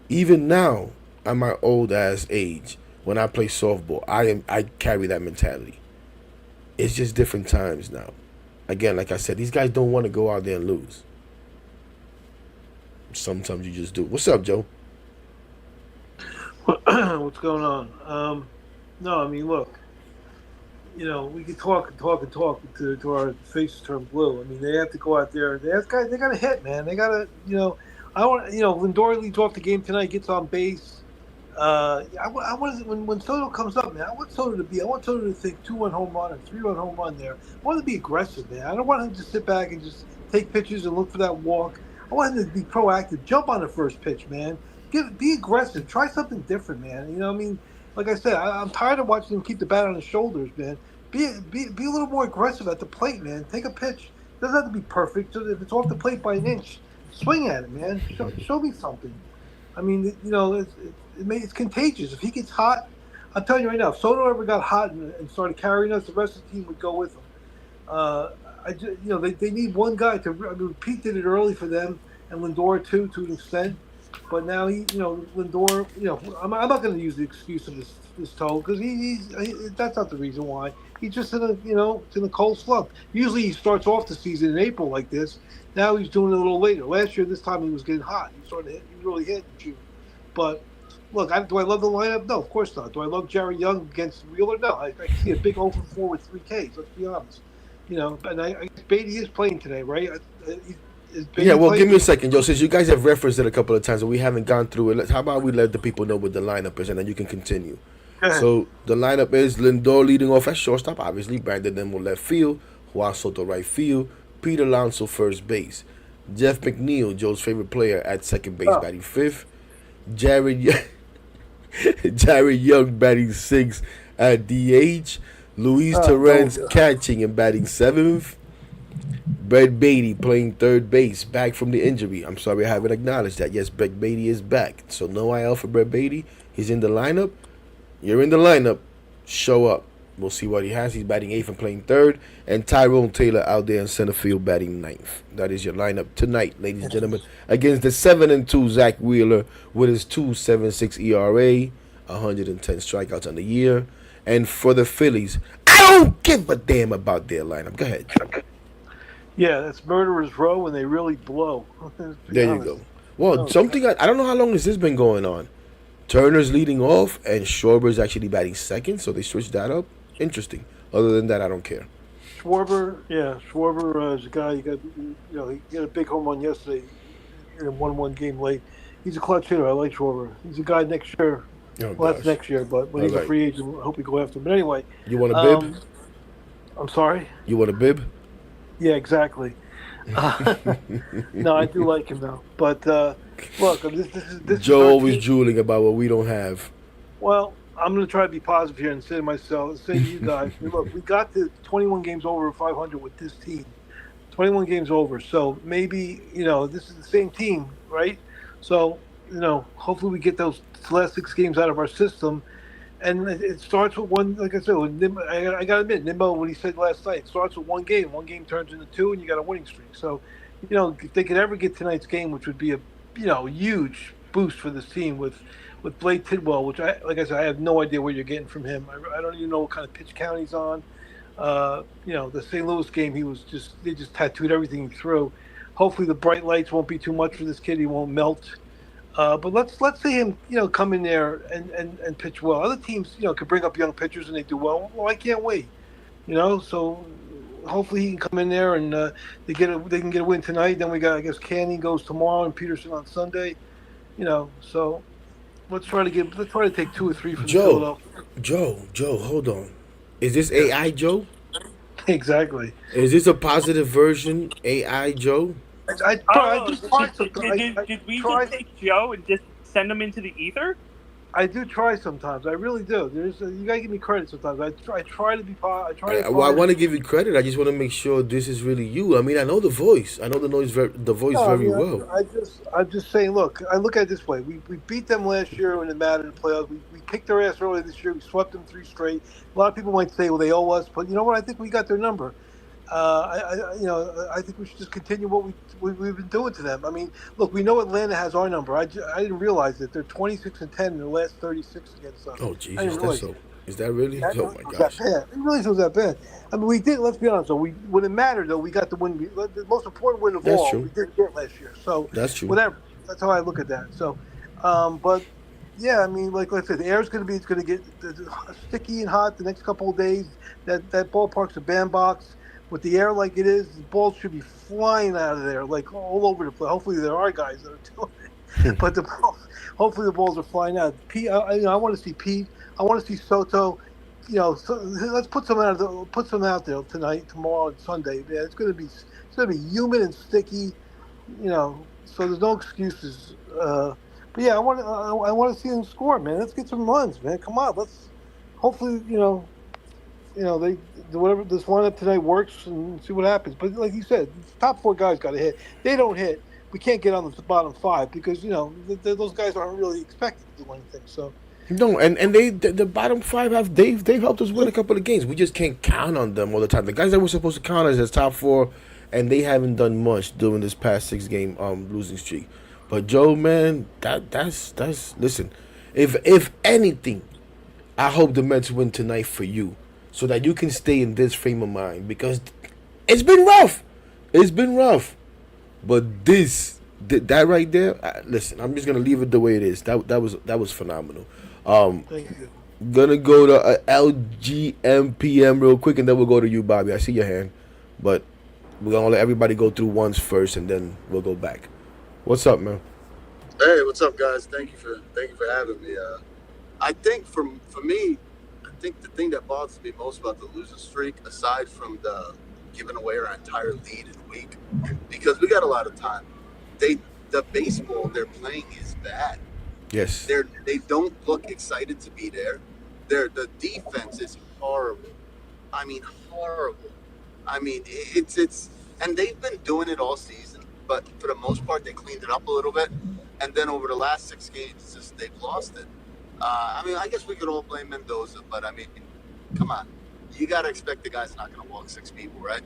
Even now, at my old ass age, when I play softball, I carry that mentality. It's just different times now. Again, like I said, these guys don't want to go out there and lose. Sometimes you just do. What's up, Joe? What's going on? No, I mean, look, we can talk and talk and talk to our faces turn blue. I mean, they have to go out there. They got to hit, man. They got to, I want, Lindor leads off the game tonight, gets on base. I want when Soto comes up, man. I want Soto to think 2-run home run and 3-run home run there. I want to be aggressive, man. I don't want him to sit back and just take pitches and look for that walk. I want him to be proactive. Jump on the first pitch, man. Be aggressive. Try something different, man. You know what I mean? Like I said, I'm tired of watching him keep the bat on his shoulders, man. Be a little more aggressive at the plate, man. Take a pitch. It doesn't have to be perfect. So if it's off the plate by an inch, swing at it, man. Show me something. I mean, it's contagious. If he gets hot, I'm telling you right now, if Soto ever got hot and started carrying us, the rest of the team would go with him. They need one guy to. I mean, Pete did it early for them, and Lindor too, to an extent. But now Lindor. I'm not going to use the excuse of this toe because that's not the reason why. He's just it's in a cold slump. Usually he starts off the season in April like this. Now he's doing it a little later. Last year, this time he was getting hot. He really hit in June. But look, do I love the lineup? No, of course not. Do I love Jerry Young against Wheeler? No, I see a big 0 for 4 with 3 Ks. Let's be honest. And I guess Beatty is playing today, right? Yeah, well, give me a second, Joe. Since you guys have referenced it a couple of times and we haven't gone through it, how about we let the people know what the lineup is and then you can continue. So the lineup is Lindor leading off at shortstop, obviously. Brandon Nimmo left field, Juan Soto right field, Pete Alonso first base, Jeff McNeil, Joe's favorite player, at second base, batting fifth, Jared Young batting sixth at DH, Luis Torrens catching and batting seventh, Brett Beatty playing third base, back from the injury. I'm sorry I haven't acknowledged that. Yes, Brett Beatty is back. So no IL for Brett Beatty. He's in the lineup. You're in the lineup. Show up. We'll see what he has. He's batting eighth and playing third. And Tyrone Taylor out there in center field batting ninth. That is your lineup tonight, ladies and gentlemen. Against the 7-2 Zach Wheeler with his 2.76 ERA, 110 strikeouts on the year. And for the Phillies, I don't give a damn about their lineup. Go ahead. Yeah, that's Murderer's Row when they really blow. There you go. Well, something I don't know how long this has been going on. Turner's leading off, and Schwarber's actually batting second, so they switched that up. Interesting. Other than that, I don't care. Schwarber is a guy. He got a big home run yesterday in a 1-1 game late. He's a clutch hitter. I like Schwarber. He's a guy next year. That's next year, but when he's a free agent, I hope we go after him. But anyway, you want a bib? I'm sorry. You want a bib? Yeah, exactly. No, I do like him though. But look, this Joe always drooling about what we don't have. Well, I'm going to try to be positive here and say to you guys, look, we got to 21 games over 500 with this team. 21 games over. So maybe, this is the same team, right? So, hopefully we get those last 6 games out of our system. And it starts with one, like I said, I got to admit, Nimmo, what he said last night, it starts with one game. One game turns into 2, and you got a winning streak. So, if they could ever get tonight's game, which would be a, huge boost for this team with Blake Tidwell, which like I said, I have no idea what you're getting from him. I don't even know what kind of pitch count he's on. The St. Louis game, they just tattooed everything he threw. Hopefully, the bright lights won't be too much for this kid. He won't melt. But let's see him, come in there and pitch well. Other teams, could bring up young pitchers and they do well. Well, I can't wait. So hopefully he can come in there and they can get a win tonight. Then we got, I guess, Canning goes tomorrow and Peterson on Sunday. So let's try to take 2 or 3 from Joe, Philadelphia. Joe, hold on. Is this AI Joe? Exactly. Is this a positive version AI Joe? I just tried Did we just take Joe and just send him into the ether? I do try sometimes. I really do. You gotta give me credit sometimes. I try to be. I want to give you credit. I just want to make sure this is really you. I mean, I know the voice. I know the voice very well. I'm just saying. Look, I look at it this way. We beat them last year when it mattered in the playoffs. We kicked their ass earlier this year. We swept them 3 straight. A lot of people might say, well, they owe us, but you know what? I think we got their number. I think we should just continue what we've been doing to them. I mean, look, we know Atlanta has our number. I didn't realize that they're 26-10 in their last 36 against us. Oh Jesus, that's so. Is that really? Oh my gosh! It really was that bad. I mean, we did. Let's be honest. Though, when it mattered, though, we got the win. The most important win of all, we did get last year. So that's true. Whatever. That's how I look at that. So, but yeah, I mean, like I said, the air's going to get sticky and hot the next couple of days. That ballpark's a bandbox. With the air like it is, the balls should be flying out of there, like all over the place. Hopefully, there are guys that are doing it, but hopefully the balls are flying out. Pete, I want to see Pete. I want to see Soto. Let's put some out there tonight, tomorrow, and Sunday. Man, it's gonna be humid and sticky. So there's no excuses. But yeah, I want to see them score, man. Let's get some runs, man. Come on, let's. Hopefully, they whatever this lineup tonight works and see what happens. But like you said, the top 4 guys got to hit. They don't hit. We can't get on the bottom 5 because those guys aren't really expected to do anything. So no, and the bottom 5 they've helped us win a couple of games. We just can't count on them all the time. The guys that we're supposed to count as top 4, and they haven't done much during this past 6-game losing streak. But Joe, man, that's listen. If anything, I hope the Mets win tonight for you, so that you can stay in this frame of mind, because it's been rough. It's been rough. But that right there, listen, I'm just gonna leave it the way it is. That was phenomenal. thank you. Gonna go to LGMPM real quick, and then we'll go to you, Bobby. I see your hand, but we're gonna let everybody go through once first, and then we'll go back. What's up, man? Hey, what's up, guys? Thank you for having me. I think for me, I think the thing that bothers me most about the losing streak, aside from the giving away our entire lead in a week, because we got a lot of time. The baseball they're playing is bad. Yes. They don't look excited to be there. The defense is horrible. I mean, horrible. I mean, it's and they've been doing it all season, but for the most part, they cleaned it up a little bit. And then over the last 6 games, it's just they've lost it. I mean, I guess we could all blame Mendoza, but I mean, come on. You got to expect the guy's not going to walk 6 people, right?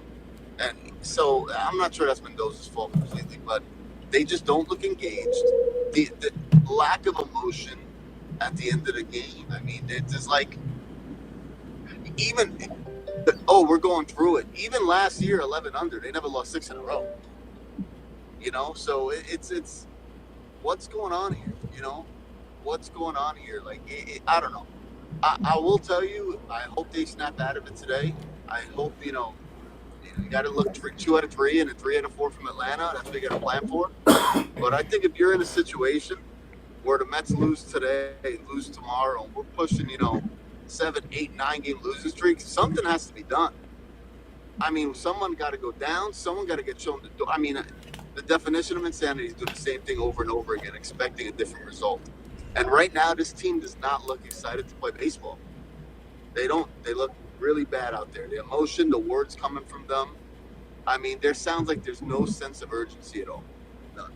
And so I'm not sure that's Mendoza's fault completely, but they just don't look engaged. The lack of emotion at the end of the game. I mean, it's just like, we're going through it. Even last year, 11 under, they never lost 6 in a row. So it's what's going on here? What's going on here? Like, I don't know. I will tell you, I hope they snap out of it today. I hope, you got to look 2 out of 3 and a 3 out of 4 from Atlanta. That's what you got to plan for. But I think if you're in a situation where the Mets lose today, lose tomorrow, and we're pushing, 7, 8, 9 game losing streaks, something has to be done. I mean, someone got to go down. Someone got to get shown the door. I mean, the definition of insanity is doing the same thing over and over again, expecting a different result. And right now, this team does not look excited to play baseball. They don't. They look really bad out there. The emotion, the words coming from them. I mean, there sounds like there's no sense of urgency at all. None.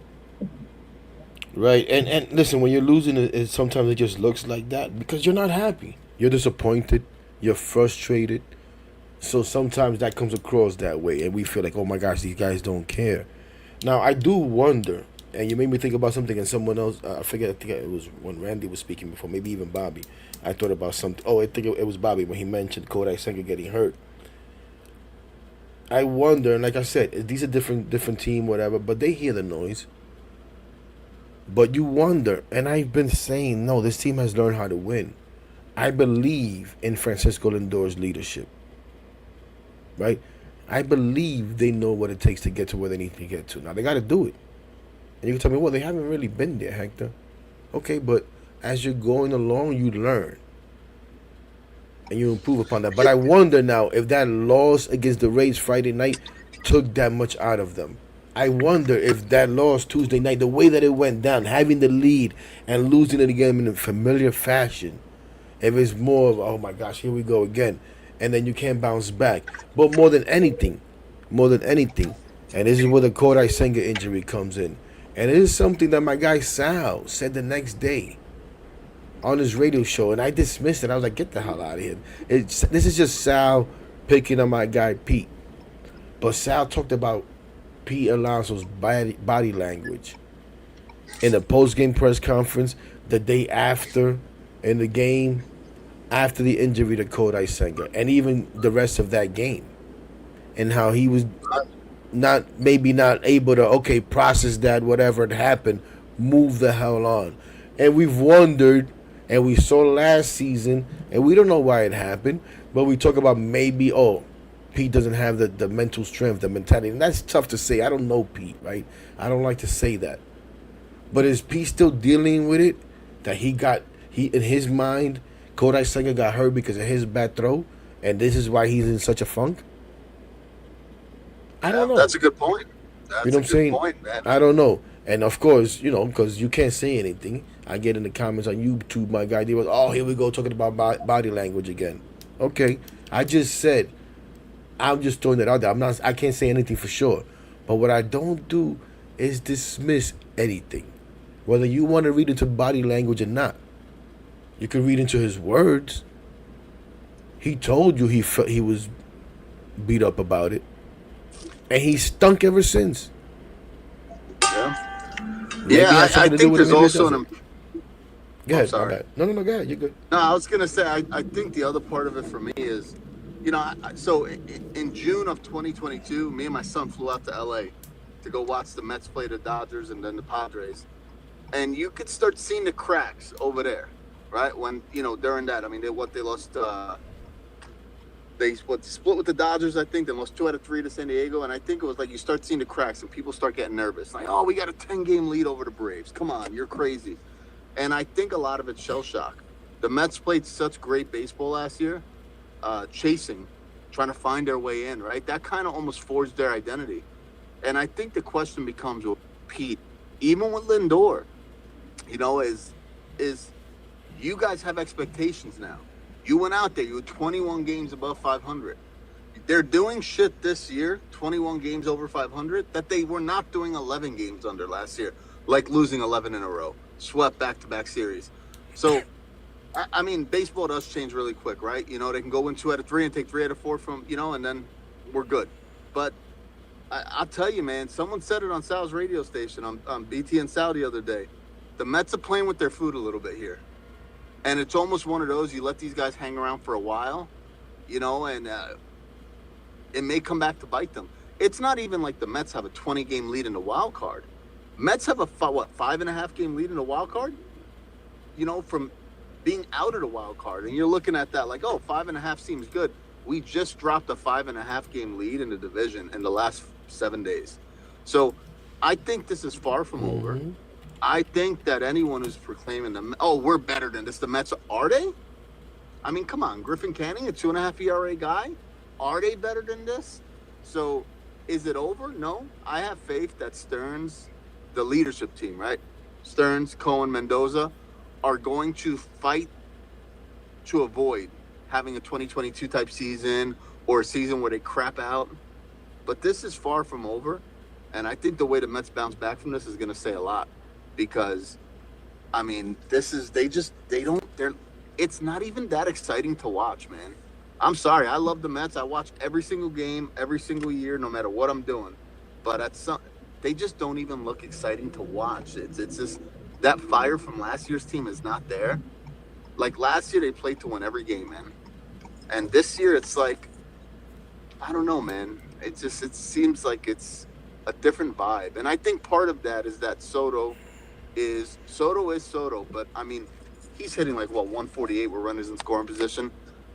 Right. And listen, when you're losing, sometimes it just looks like that because you're not happy. You're disappointed. You're frustrated. So sometimes that comes across that way, and we feel like, oh my gosh, these guys don't care. Now, I do wonder, And you made me think about something, and someone else, I forget, I think it was when Randy was speaking before, maybe even Bobby. I thought about something. Oh, I think it was Bobby when he mentioned Kodai Senga getting hurt. I wonder, and like I said, these are different team, whatever, but they hear the noise. But you wonder, and I've been saying, no, this team has learned how to win. I believe in Francisco Lindor's leadership, right? I believe they know what it takes to get to where they need to get to. Now, they got to do it. And you can tell me, well, they haven't really been there, Hector. Okay, but as you're going along, you learn and you improve upon that. But I wonder now if that loss against the Rays Friday night took that much out of them. I wonder if that loss Tuesday night, the way that it went down, having the lead and losing it again in a familiar fashion, if it's more of, oh my gosh, here we go again, and then you can't bounce back. But more than anything, and this is where the Kodai Senga injury comes in. And it is something that my guy Sal said the next day on his radio show, and I dismissed it. I was like, get the hell out of here. This is just Sal picking on my guy Pete. But Sal talked about Pete Alonso's body language in the post-game press conference the day after in the game, after the injury to Kodai Senga, and even the rest of that game, and how he was not able to process that whatever had happened, move the hell on. And we've wondered, and we saw last season, and we don't know why it happened, but we talk about maybe Pete doesn't have the mental strength, the mentality, and that's tough to say. I don't know Pete, right? I don't like to say that, but is Pete still dealing with it? That he in his mind, Kodai Senga got hurt because of his bad throw, and this is why he's in such a funk. I don't know. That's a good point. That's you know what I'm saying? Point, man. I don't know. And of course, because you can't say anything. I get in the comments on YouTube, my guy, they was, here we go, talking about body language again. Okay. I just said, I'm just throwing it out there. I can't say anything for sure. But what I don't do is dismiss anything. Whether you want to read into body language or not. You can read into his words. He told you he was beat up about it. And he stunk ever since. Yeah, I think there's also Go ahead. Sorry. No, go ahead. You're good. No, I was going to say, I think the other part of it for me is, so in June of 2022, me and my son flew out to L.A. to go watch the Mets play the Dodgers and then the Padres. And you could start seeing the cracks over there, right? When, during that, I mean, they lost, they split with the Dodgers, I think. They lost 2 out of 3 to San Diego. And I think it was like you start seeing the cracks and people start getting nervous. Like, we got a 10-game lead over the Braves. Come on, you're crazy. And I think a lot of it's shell shock. The Mets played such great baseball last year, chasing, trying to find their way in, right? That kind of almost forged their identity. And I think the question becomes with Pete, even with Lindor, is you guys have expectations now. You went out there, you were 21 games above 500. They're doing shit this year, 21 games over 500, that they were not doing 11 games under last year, like losing 11 in a row, swept back-to-back series. So, I mean, baseball does change really quick, right? They can go win 2 out of 3 and take 3 out of 4 from, and then we're good. But I'll tell you, man, someone said it on Sal's radio station, on BT and Sal the other day. The Mets are playing with their food a little bit here. And it's almost one of those, you let these guys hang around for a while, and it may come back to bite them. It's not even like the Mets have a 20-game lead in the wild card. Mets have a 5.5-game lead in the wild card? From being out of the wild card. And you're looking at that like, 5.5 seems good. We just dropped a 5.5-game lead in the division in the last 7 days. So I think this is far from over. I think that anyone who's proclaiming we're better than this, the Mets, are they? I mean, come on, Griffin Canning, a 2.5 ERA guy, are they better than this? So, is it over? No. I have faith that Stearns, the leadership team, right? Stearns, Cohen, Mendoza, are going to fight to avoid having a 2022 type season or a season where they crap out. But this is far from over, and I think the way the Mets bounce back from this is going to say a lot. Because, I mean, it's not even that exciting to watch, man. I'm sorry, I love the Mets. I watch every single game, every single year, no matter what I'm doing. But they just don't even look exciting to watch. It's just that fire from last year's team is not there. Like last year, they played to win every game, man. And this year, it's like, I don't know, man. It seems like it's a different vibe. And I think part of that is that Soto is Soto, but I mean, he's hitting like 148 with runners in scoring position.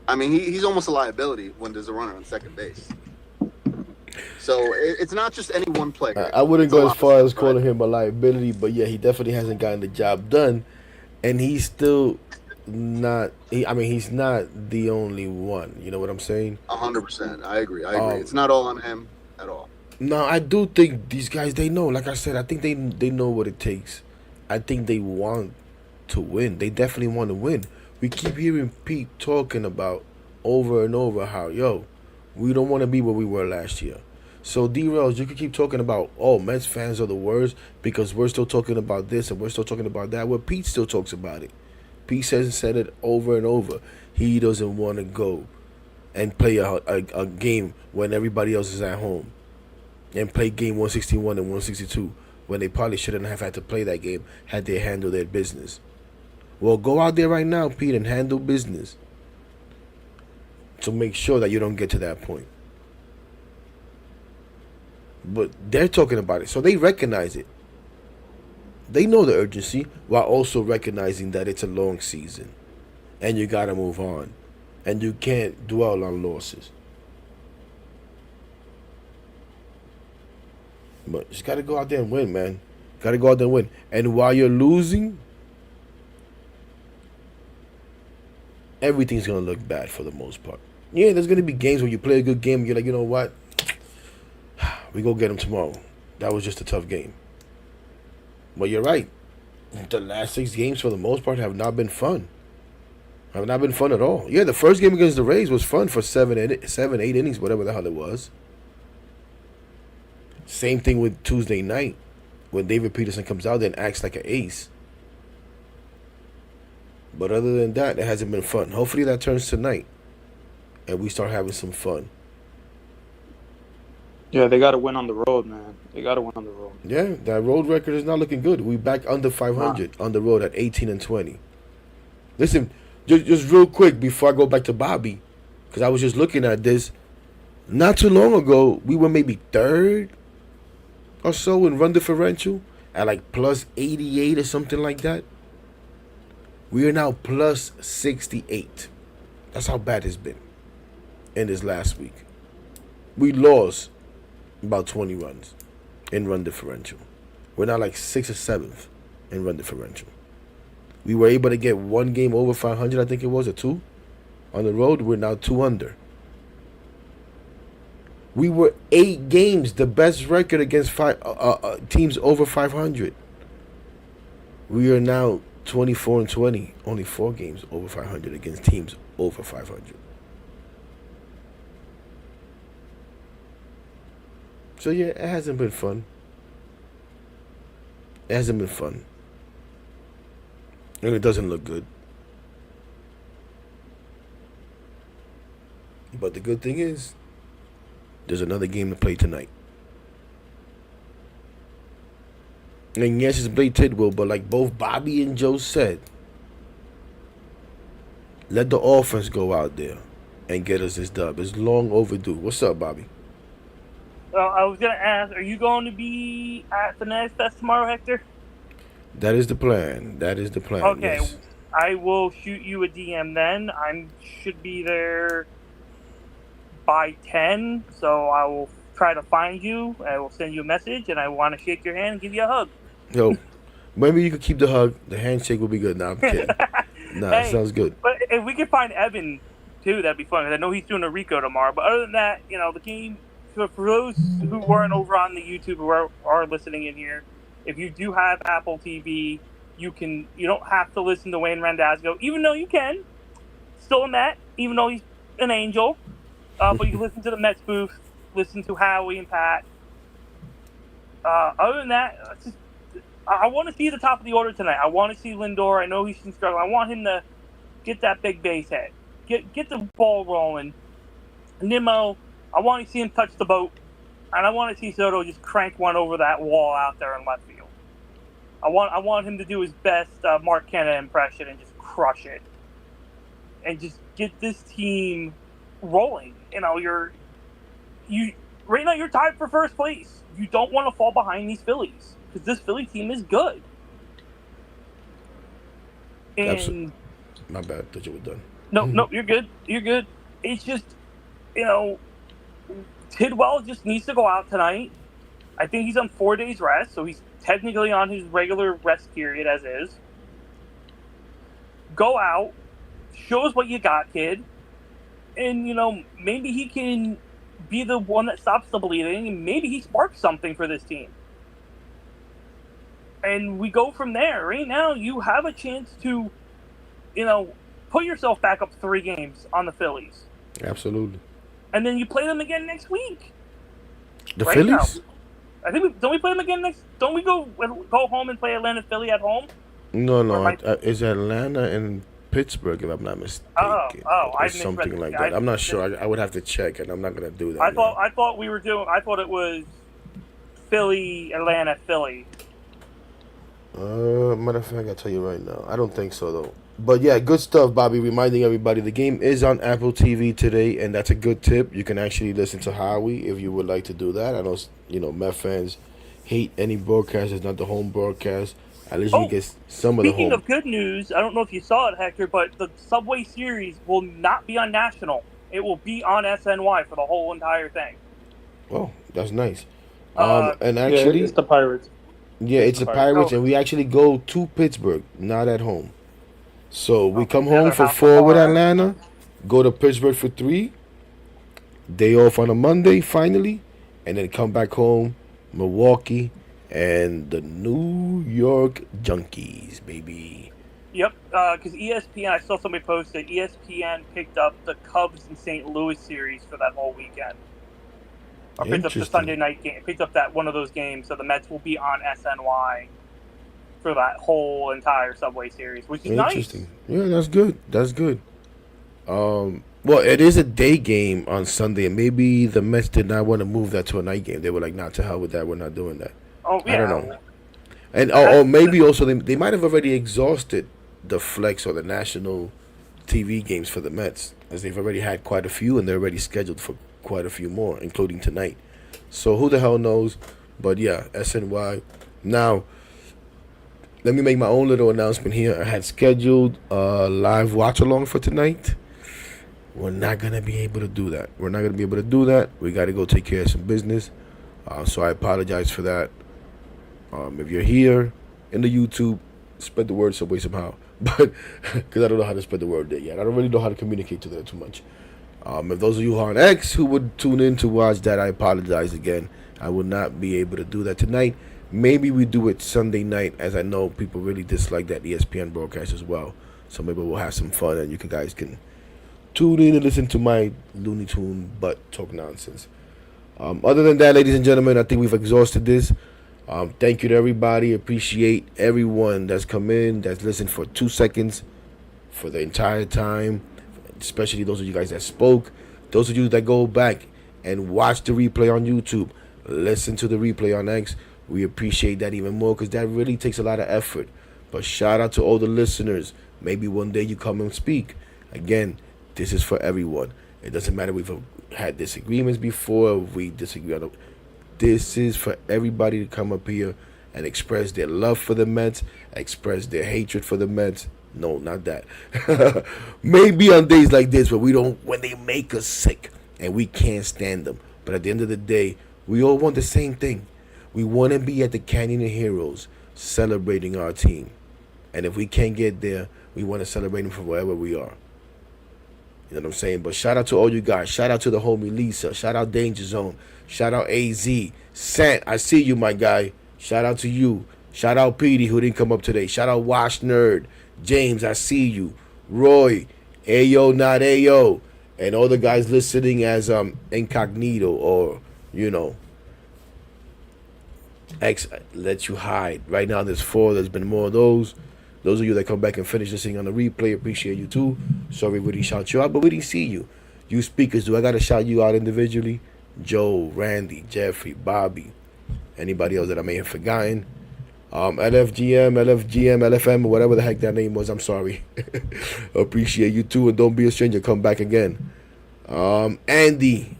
I mean, he's almost a liability when there's a runner on second base. So it's not just any one player. I wouldn't It's a go as lot of far as stuff, right? calling him a liability, but yeah, he definitely hasn't gotten the job done, and he's still not. I mean, he's not the only one. You know what I'm saying? 100%. I agree. Um, It's not all on him at all. no, I do think these guys they know. Like I said, I think they know what it takes. I think they want to win. They definitely want to win. We keep hearing Pete talking about over and over how we don't want to be where we were last year. So D-Rails, you can keep talking about, oh, Mets fans are the worst because we're still talking about this and we're still talking about that. Well, Pete still talks about it. Pete said it over and over. He doesn't want to go and play a game when everybody else is at home and play game 161 and 162 when they probably shouldn't have had to play that game had they handled their business. Well, go out there right now, Pete, and handle business to make sure that you don't get to that point. But they're talking about it, so they recognize it. They know the urgency while also recognizing that it's a long season and you got to move on and you can't dwell on losses. But you just got to go out there and win, man. Got to go out there and win. And while you're losing, everything's going to look bad for the most part. Yeah, there's going to be games where you play a good game and you're like, you know what? We go get them tomorrow. That was just a tough game. But you're right. The last 6 games, for the most part, have not been fun. Have not been fun at all. Yeah, the first game against the Rays was fun for 8 innings, whatever the hell it was. Same thing with Tuesday night when David Peterson comes out there and acts like an ace. But other than that, it hasn't been fun. Hopefully that turns tonight and we start having some fun. Yeah, they got to win on the road, man. They got to win on the road. Yeah, that road record is not looking good. We back under 500 on the road at 18-20. Listen, just real quick before I go back to Bobby, because I was just looking at this. Not too long ago, we were maybe third or so in run differential at like plus 88 or something like that. We are now plus 68. That's how bad it's been in this last week. We lost about 20 runs in run differential. We're now like 6th or 7th in run differential. We were able to get 1 game over 500, I think it was, or 2 on the road. We're now 2 under. We were 8 games, the best record against teams over 500. We are now 24-20, only 4 games over 500 against teams over 500. So yeah, it hasn't been fun. It hasn't been fun. And it doesn't look good. But the good thing is, there's another game to play tonight. And yes, it's Blake Tidwell, but like both Bobby and Joe said, let the offense go out there and get us this dub. It's long overdue. What's up, Bobby? I was going to ask, are you going to be at Fanatics Fest tomorrow, Hector? That is the plan. That is the plan. Okay, yes. I will shoot you a DM then. I should be there by 10, so I will try to find you. I will send you a message, and I want to shake your hand and give you a hug. Yo, maybe you could keep the hug. The handshake will be good. Nah, I'm kidding. Nah, Hey, sounds good. But if we could find Evan, too, that'd be fun. 'Cause I know he's doing a Rico tomorrow. But other than that, the game, for those who weren't over on the YouTube who are listening in here, if you do have Apple TV, you don't have to listen to Wayne Randazzo, even though you can. Still a Met, even though he's an angel. But you can listen to the Mets booth, listen to Howie and Pat. Other than that, I want to see the top of the order tonight. I want to see Lindor. I know he's been struggling. I want him to get that big base hit. Get the ball rolling. Nimmo, I want to see him touch the boat. and I want to see Soto just crank one over that wall out there in left field. I want him to do his best Mark Canna impression and just crush it, and just get this team rolling. You know, you right now you're tied for first place. You don't want to fall behind these Phillies because this Philly team is good. And Absolutely. My bad. Thought you were done. no, you're good. You're good. It's just, you know, Tidwell just needs to go out tonight. I think he's on 4 days rest, so he's technically on his regular rest period as is. Go out, show us what you got, kid, and you know maybe he can be the one that stops the bleeding, and maybe he sparks something for this team. And we go from there. Right now, you have a chance to, you know, put yourself back up 3 games on the Phillies. Absolutely. And then you play them again next week. The Right Phillies? now. I think don't we play them again next? Don't we go home and play Atlanta Philly at home? No, Or it's Atlanta and Pittsburgh, if I'm not mistaken. Oh, or I something misread. like that. I'm not sure. I would have to check, and I'm not gonna do that. I now. thought we were doing. I thought it was Philly, Atlanta, Philly. Matter of fact, I'll tell you right now. I don't think so though. But yeah, good stuff, Bobby. Reminding everybody the game is on Apple TV today, and that's a good tip. You can actually listen to Howie if you would like to do that. I know Met fans hate any broadcast. It's not the home broadcast. At least you get some of the home. Speaking of good news, I don't know if you saw it, Hector, but the Subway Series will not be on national. It will be on SNY for the whole entire thing. Oh, that's nice. And Yeah, actually, it's the Pirates. yeah, it's the Pirates, and we actually go to Pittsburgh, not at home. So we come home for 4 with Atlanta, go to Pittsburgh for 3, day off on a Monday finally, and then come back home, Milwaukee, and the New York Junkies, baby. Yep, because ESPN, I saw somebody posted, ESPN picked up the Cubs and St. Louis series for that whole weekend. Or picked up the Sunday night game, picked up that one of those games, so the Mets will be on SNY for that whole entire Subway Series, which is Interesting. nice. Yeah, that's good. That's good. Well, it is a day game on Sunday, and maybe the Mets did not want to move that to a night game. They were like, "Nah, to hell with that. We're not doing that." Oh, yeah. I don't know. And or maybe also they might have already exhausted the flex or the national TV games for the Mets, as they've already had quite a few, and they're already scheduled for quite a few more, including tonight. So who the hell knows? But yeah, SNY. Now, let me make my own little announcement here. I had scheduled a live watch along for tonight. We're not gonna be able to do that. We got to go take care of some business. So I apologize for that. If you're here in the YouTube, spread the word some way somehow. But because I don't know how to spread the word there yet. I don't really know how to communicate to that too much. If those of you who are on X who would tune in to watch that, I apologize again. I will not be able to do that tonight. Maybe we do it Sunday night, as I know people really dislike that ESPN broadcast as well. So maybe we'll have some fun, and you guys can tune in and listen to my Looney Tune butt talk nonsense. Other than that, ladies and gentlemen, I think we've exhausted this. Thank you to everybody. Appreciate everyone that's come in, that's listened for 2 seconds for the entire time, especially those of you guys that spoke. Those of you that go back and watch the replay on YouTube, listen to the replay on X. We appreciate that even more because that really takes a lot of effort. But shout out to all the listeners. Maybe one day you come and speak. Again, this is for everyone. It doesn't matter if we've had disagreements before, if we disagree on it. This is for everybody to come up here and express their love for the Mets, express their hatred for the Mets. No, not that. Maybe on days like this when they make us sick and we can't stand them. But at the end of the day, we all want the same thing. We want to be at the Canyon of Heroes celebrating our team. And if we can't get there, we want to celebrate them from wherever we are. You know what I'm saying? But shout out to all you guys. Shout out to the homie Lisa. Shout out Danger Zone. Shout out AZ. Sant, I see you, my guy. Shout out to you. Shout out Petey, who didn't come up today. Shout out Wash Nerd. James, I see you. Roy. Ayo, not Ayo. And all the guys listening as incognito or, X lets you hide. Right now there's 4. There's been more of those. Those of you that come back and finish listening on the replay, appreciate you too. Sorry we didn't shout you out, but we didn't see you. You speakers, do I gotta shout you out individually? Joe, Randy, Jeffrey, Bobby, anybody else that I may have forgotten. LFM, or whatever the heck that name was. I'm sorry. Appreciate you too, and don't be a stranger. Come back again. Andy,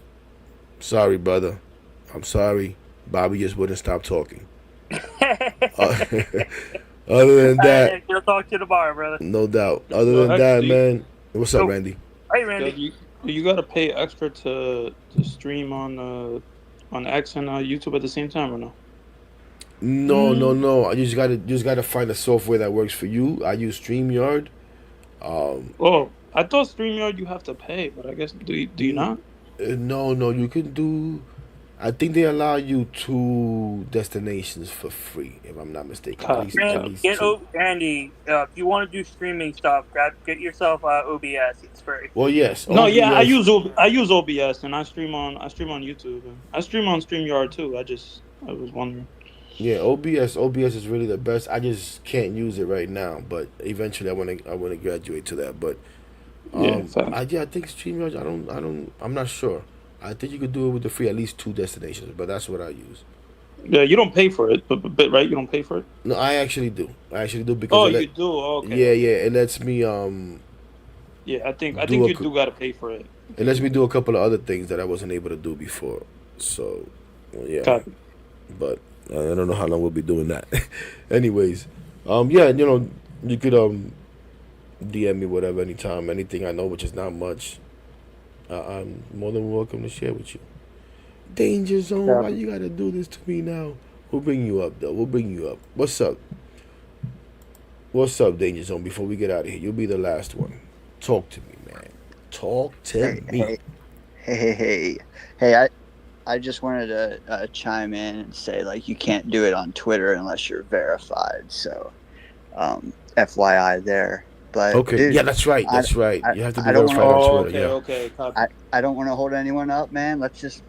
sorry, brother. I'm sorry. Bobby just wouldn't stop talking. Other than that, We'll talk to you tomorrow, brother. no doubt. Other So than that, actually, man. What's up, Oh. Randy? Hey, yeah, Randy. you gotta pay extra to stream on X and YouTube at the same time, or no? No. I just gotta find a software that works for you. I use StreamYard. Oh, I thought StreamYard you have to pay, but I guess do you not? No. You can do. I think they allow you 2 destinations for free, if I'm not mistaken. At least Randy, two. Randy, if you want to do streaming stuff, get yourself OBS. It's free. Well, yes. No, yeah, I OBS. use OBS and I stream on YouTube. I stream on StreamYard too. I was wondering. Yeah, OBS is really the best. I just can't use it right now, but eventually I want to graduate to that. But Yeah, facts. I think StreamYard. I'm not sure. I think you could do it with the free at least 2 destinations, but that's what I use. Yeah, you don't pay for it, but right, you don't pay for it. No, I actually do. Because Oh, you do. Oh, okay. yeah, it lets me Yeah, I think do you do gotta pay for it. it lets me do a couple of other things that I wasn't able to do before. So, well, yeah. Copy. But I don't know how long we'll be doing that. Anyways, yeah, you could DM me whatever anytime, anything I know, which is not much. I'm more than welcome to share with you. Danger Zone, Yeah. why you gotta do this to me now? We'll bring you up though. We'll bring you up. What's up? What's up, Danger Zone? Before we get out of here, you'll be the last one. Talk to me, man. Talk to me. Hey, I just wanted to chime in and say, like, you can't do it on Twitter unless you're verified. So, FYI there. But Okay, dude, yeah, that's right. I- You have to be I don't verified wanna- on Oh, Twitter. okay, Yeah. okay. Copy. I don't want to hold anyone up, man. Let's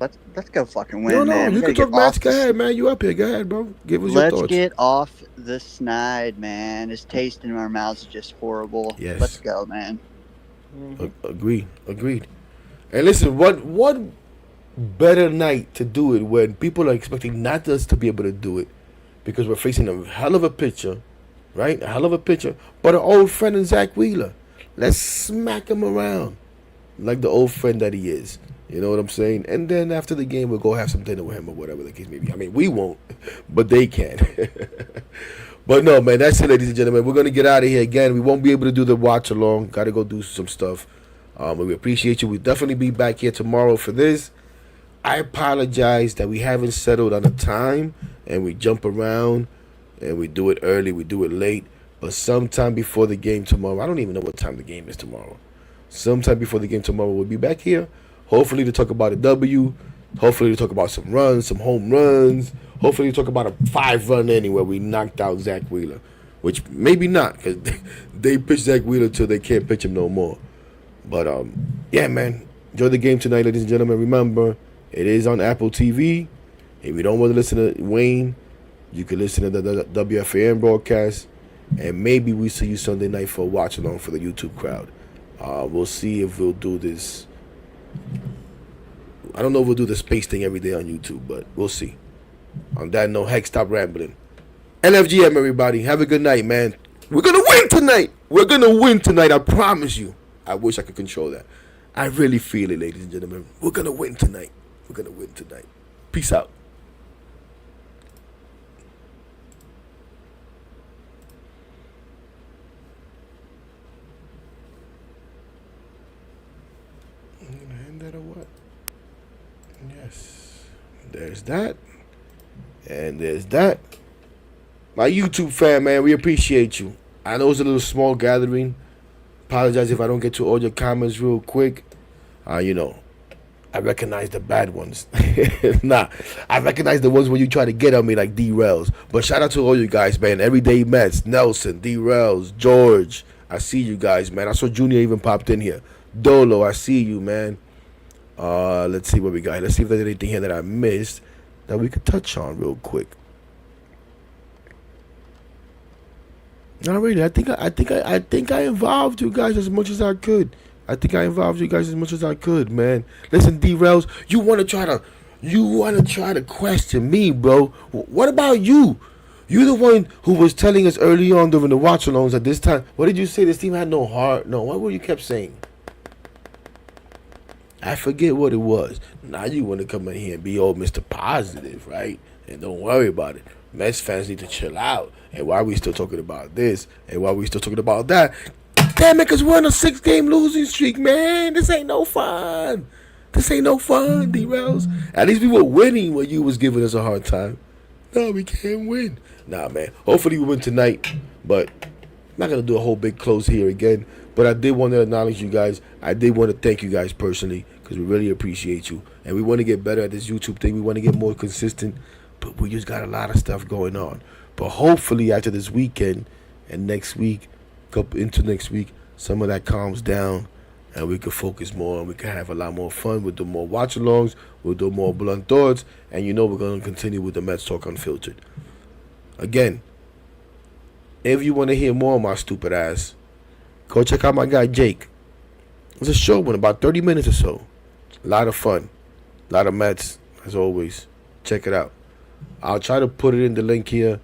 go fucking win, No, man. you We can gotta talk get match. off Go this- ahead, man. You up here? Go ahead, bro. Give us your Let's thoughts. get off the snide, man. This taste in our mouths is just horrible. Yes. Let's go, man. Agreed. And listen, what better night to do it when people are expecting not us to be able to do it because we're facing a hell of a pitcher, right? A hell of a pitcher, but an old friend in Zach Wheeler. Let's smack him around like the old friend that he is. You know what I'm saying? And then after the game, we'll go have some dinner with him or whatever the case may be. I mean, we won't, but they can. But no, man, that's it, ladies and gentlemen. We're going to get out of here again. We won't be able to do the watch along. Got to go do some stuff. But we appreciate you. We'll definitely be back here tomorrow for this. I apologize that we haven't settled on a time and we jump around and we do it early, we do it late. But sometime before the game tomorrow, I don't even know what time the game is tomorrow. Sometime before the game tomorrow, we'll be back here. Hopefully to talk about a W. Hopefully to talk about some runs, some home runs. Hopefully to talk about a 5-run inning where we knocked out Zach Wheeler. Which maybe not, because they pitch Zach Wheeler till they can't pitch him no more. But, yeah, man. Enjoy the game tonight, ladies and gentlemen. Remember, it is on Apple TV. If you don't want to listen to Wayne, you can listen to the WFAN broadcast. And maybe we see you Sunday night for a watch along for the YouTube crowd. We'll see if we'll do this. I don't know if we'll do the space thing every day on YouTube, but we'll see. On that note, Heck, stop rambling. LFGM, everybody. Have a good night, man. We're going to win tonight. We're going to win tonight. I promise you. I wish I could control that. I really feel it, ladies and gentlemen. We're going to win tonight. We're going to win tonight. Peace out. And that or what? Yes. There's that. And there's that. My YouTube fan, man, we appreciate you. I know it's a little small gathering. Apologize if I don't get to all your comments real quick. I recognize the bad ones. I recognize the ones where you try to get on me like D-Rails. But shout out to all you guys, man. Everyday Mets, Nelson, D-Rails, George. I see you guys, man. I saw Junior even popped in here. Dolo, I see you, man. Let's see what we got. Let's see if there's anything here that I missed that we could touch on real quick. Not really. I think I involved you guys as much as I could. Man. Listen, D-Rails, you want to try to You want to try to question me, bro? What about you? You the one who was telling us early on during the watch alongs at this time. What did you say? This team had no heart. No, what were you kept saying? I forget what it was. Now you want to come in here and be all Mr. Positive, right? And don't worry about it. Mets fans need to chill out. And why are we still talking about this? And why are we still talking about that? Damn it, because we're on a 6-game losing streak, man. This ain't no fun. This ain't no fun, D-Rails. At least we were winning when you was giving us a hard time. No, we can't win. Nah, man. Hopefully we win tonight. But I'm not going to do a whole big close here again. But I did want to acknowledge you guys. I did want to thank you guys personally because we really appreciate you. And we want to get better at this YouTube thing. We want to get more consistent. But we just got a lot of stuff going on. But hopefully after this weekend and next week, into next week, some of that calms down and we can focus more and we can have a lot more fun. We'll do more watch-alongs. We'll do more blunt thoughts. And you know we're going to continue with the Mets Talk Unfiltered. Again, if you want to hear more of my stupid ass, go check out my guy Jake. It's a show in about 30 minutes or so. A lot of fun. A lot of Mets, as always. Check it out. I'll try to put it in the link here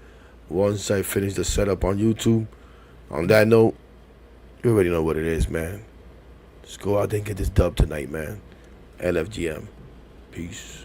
once I finish the setup on YouTube. On that note, you already know what it is, man. Just go out there and get this dub tonight, man. LFGM. Peace.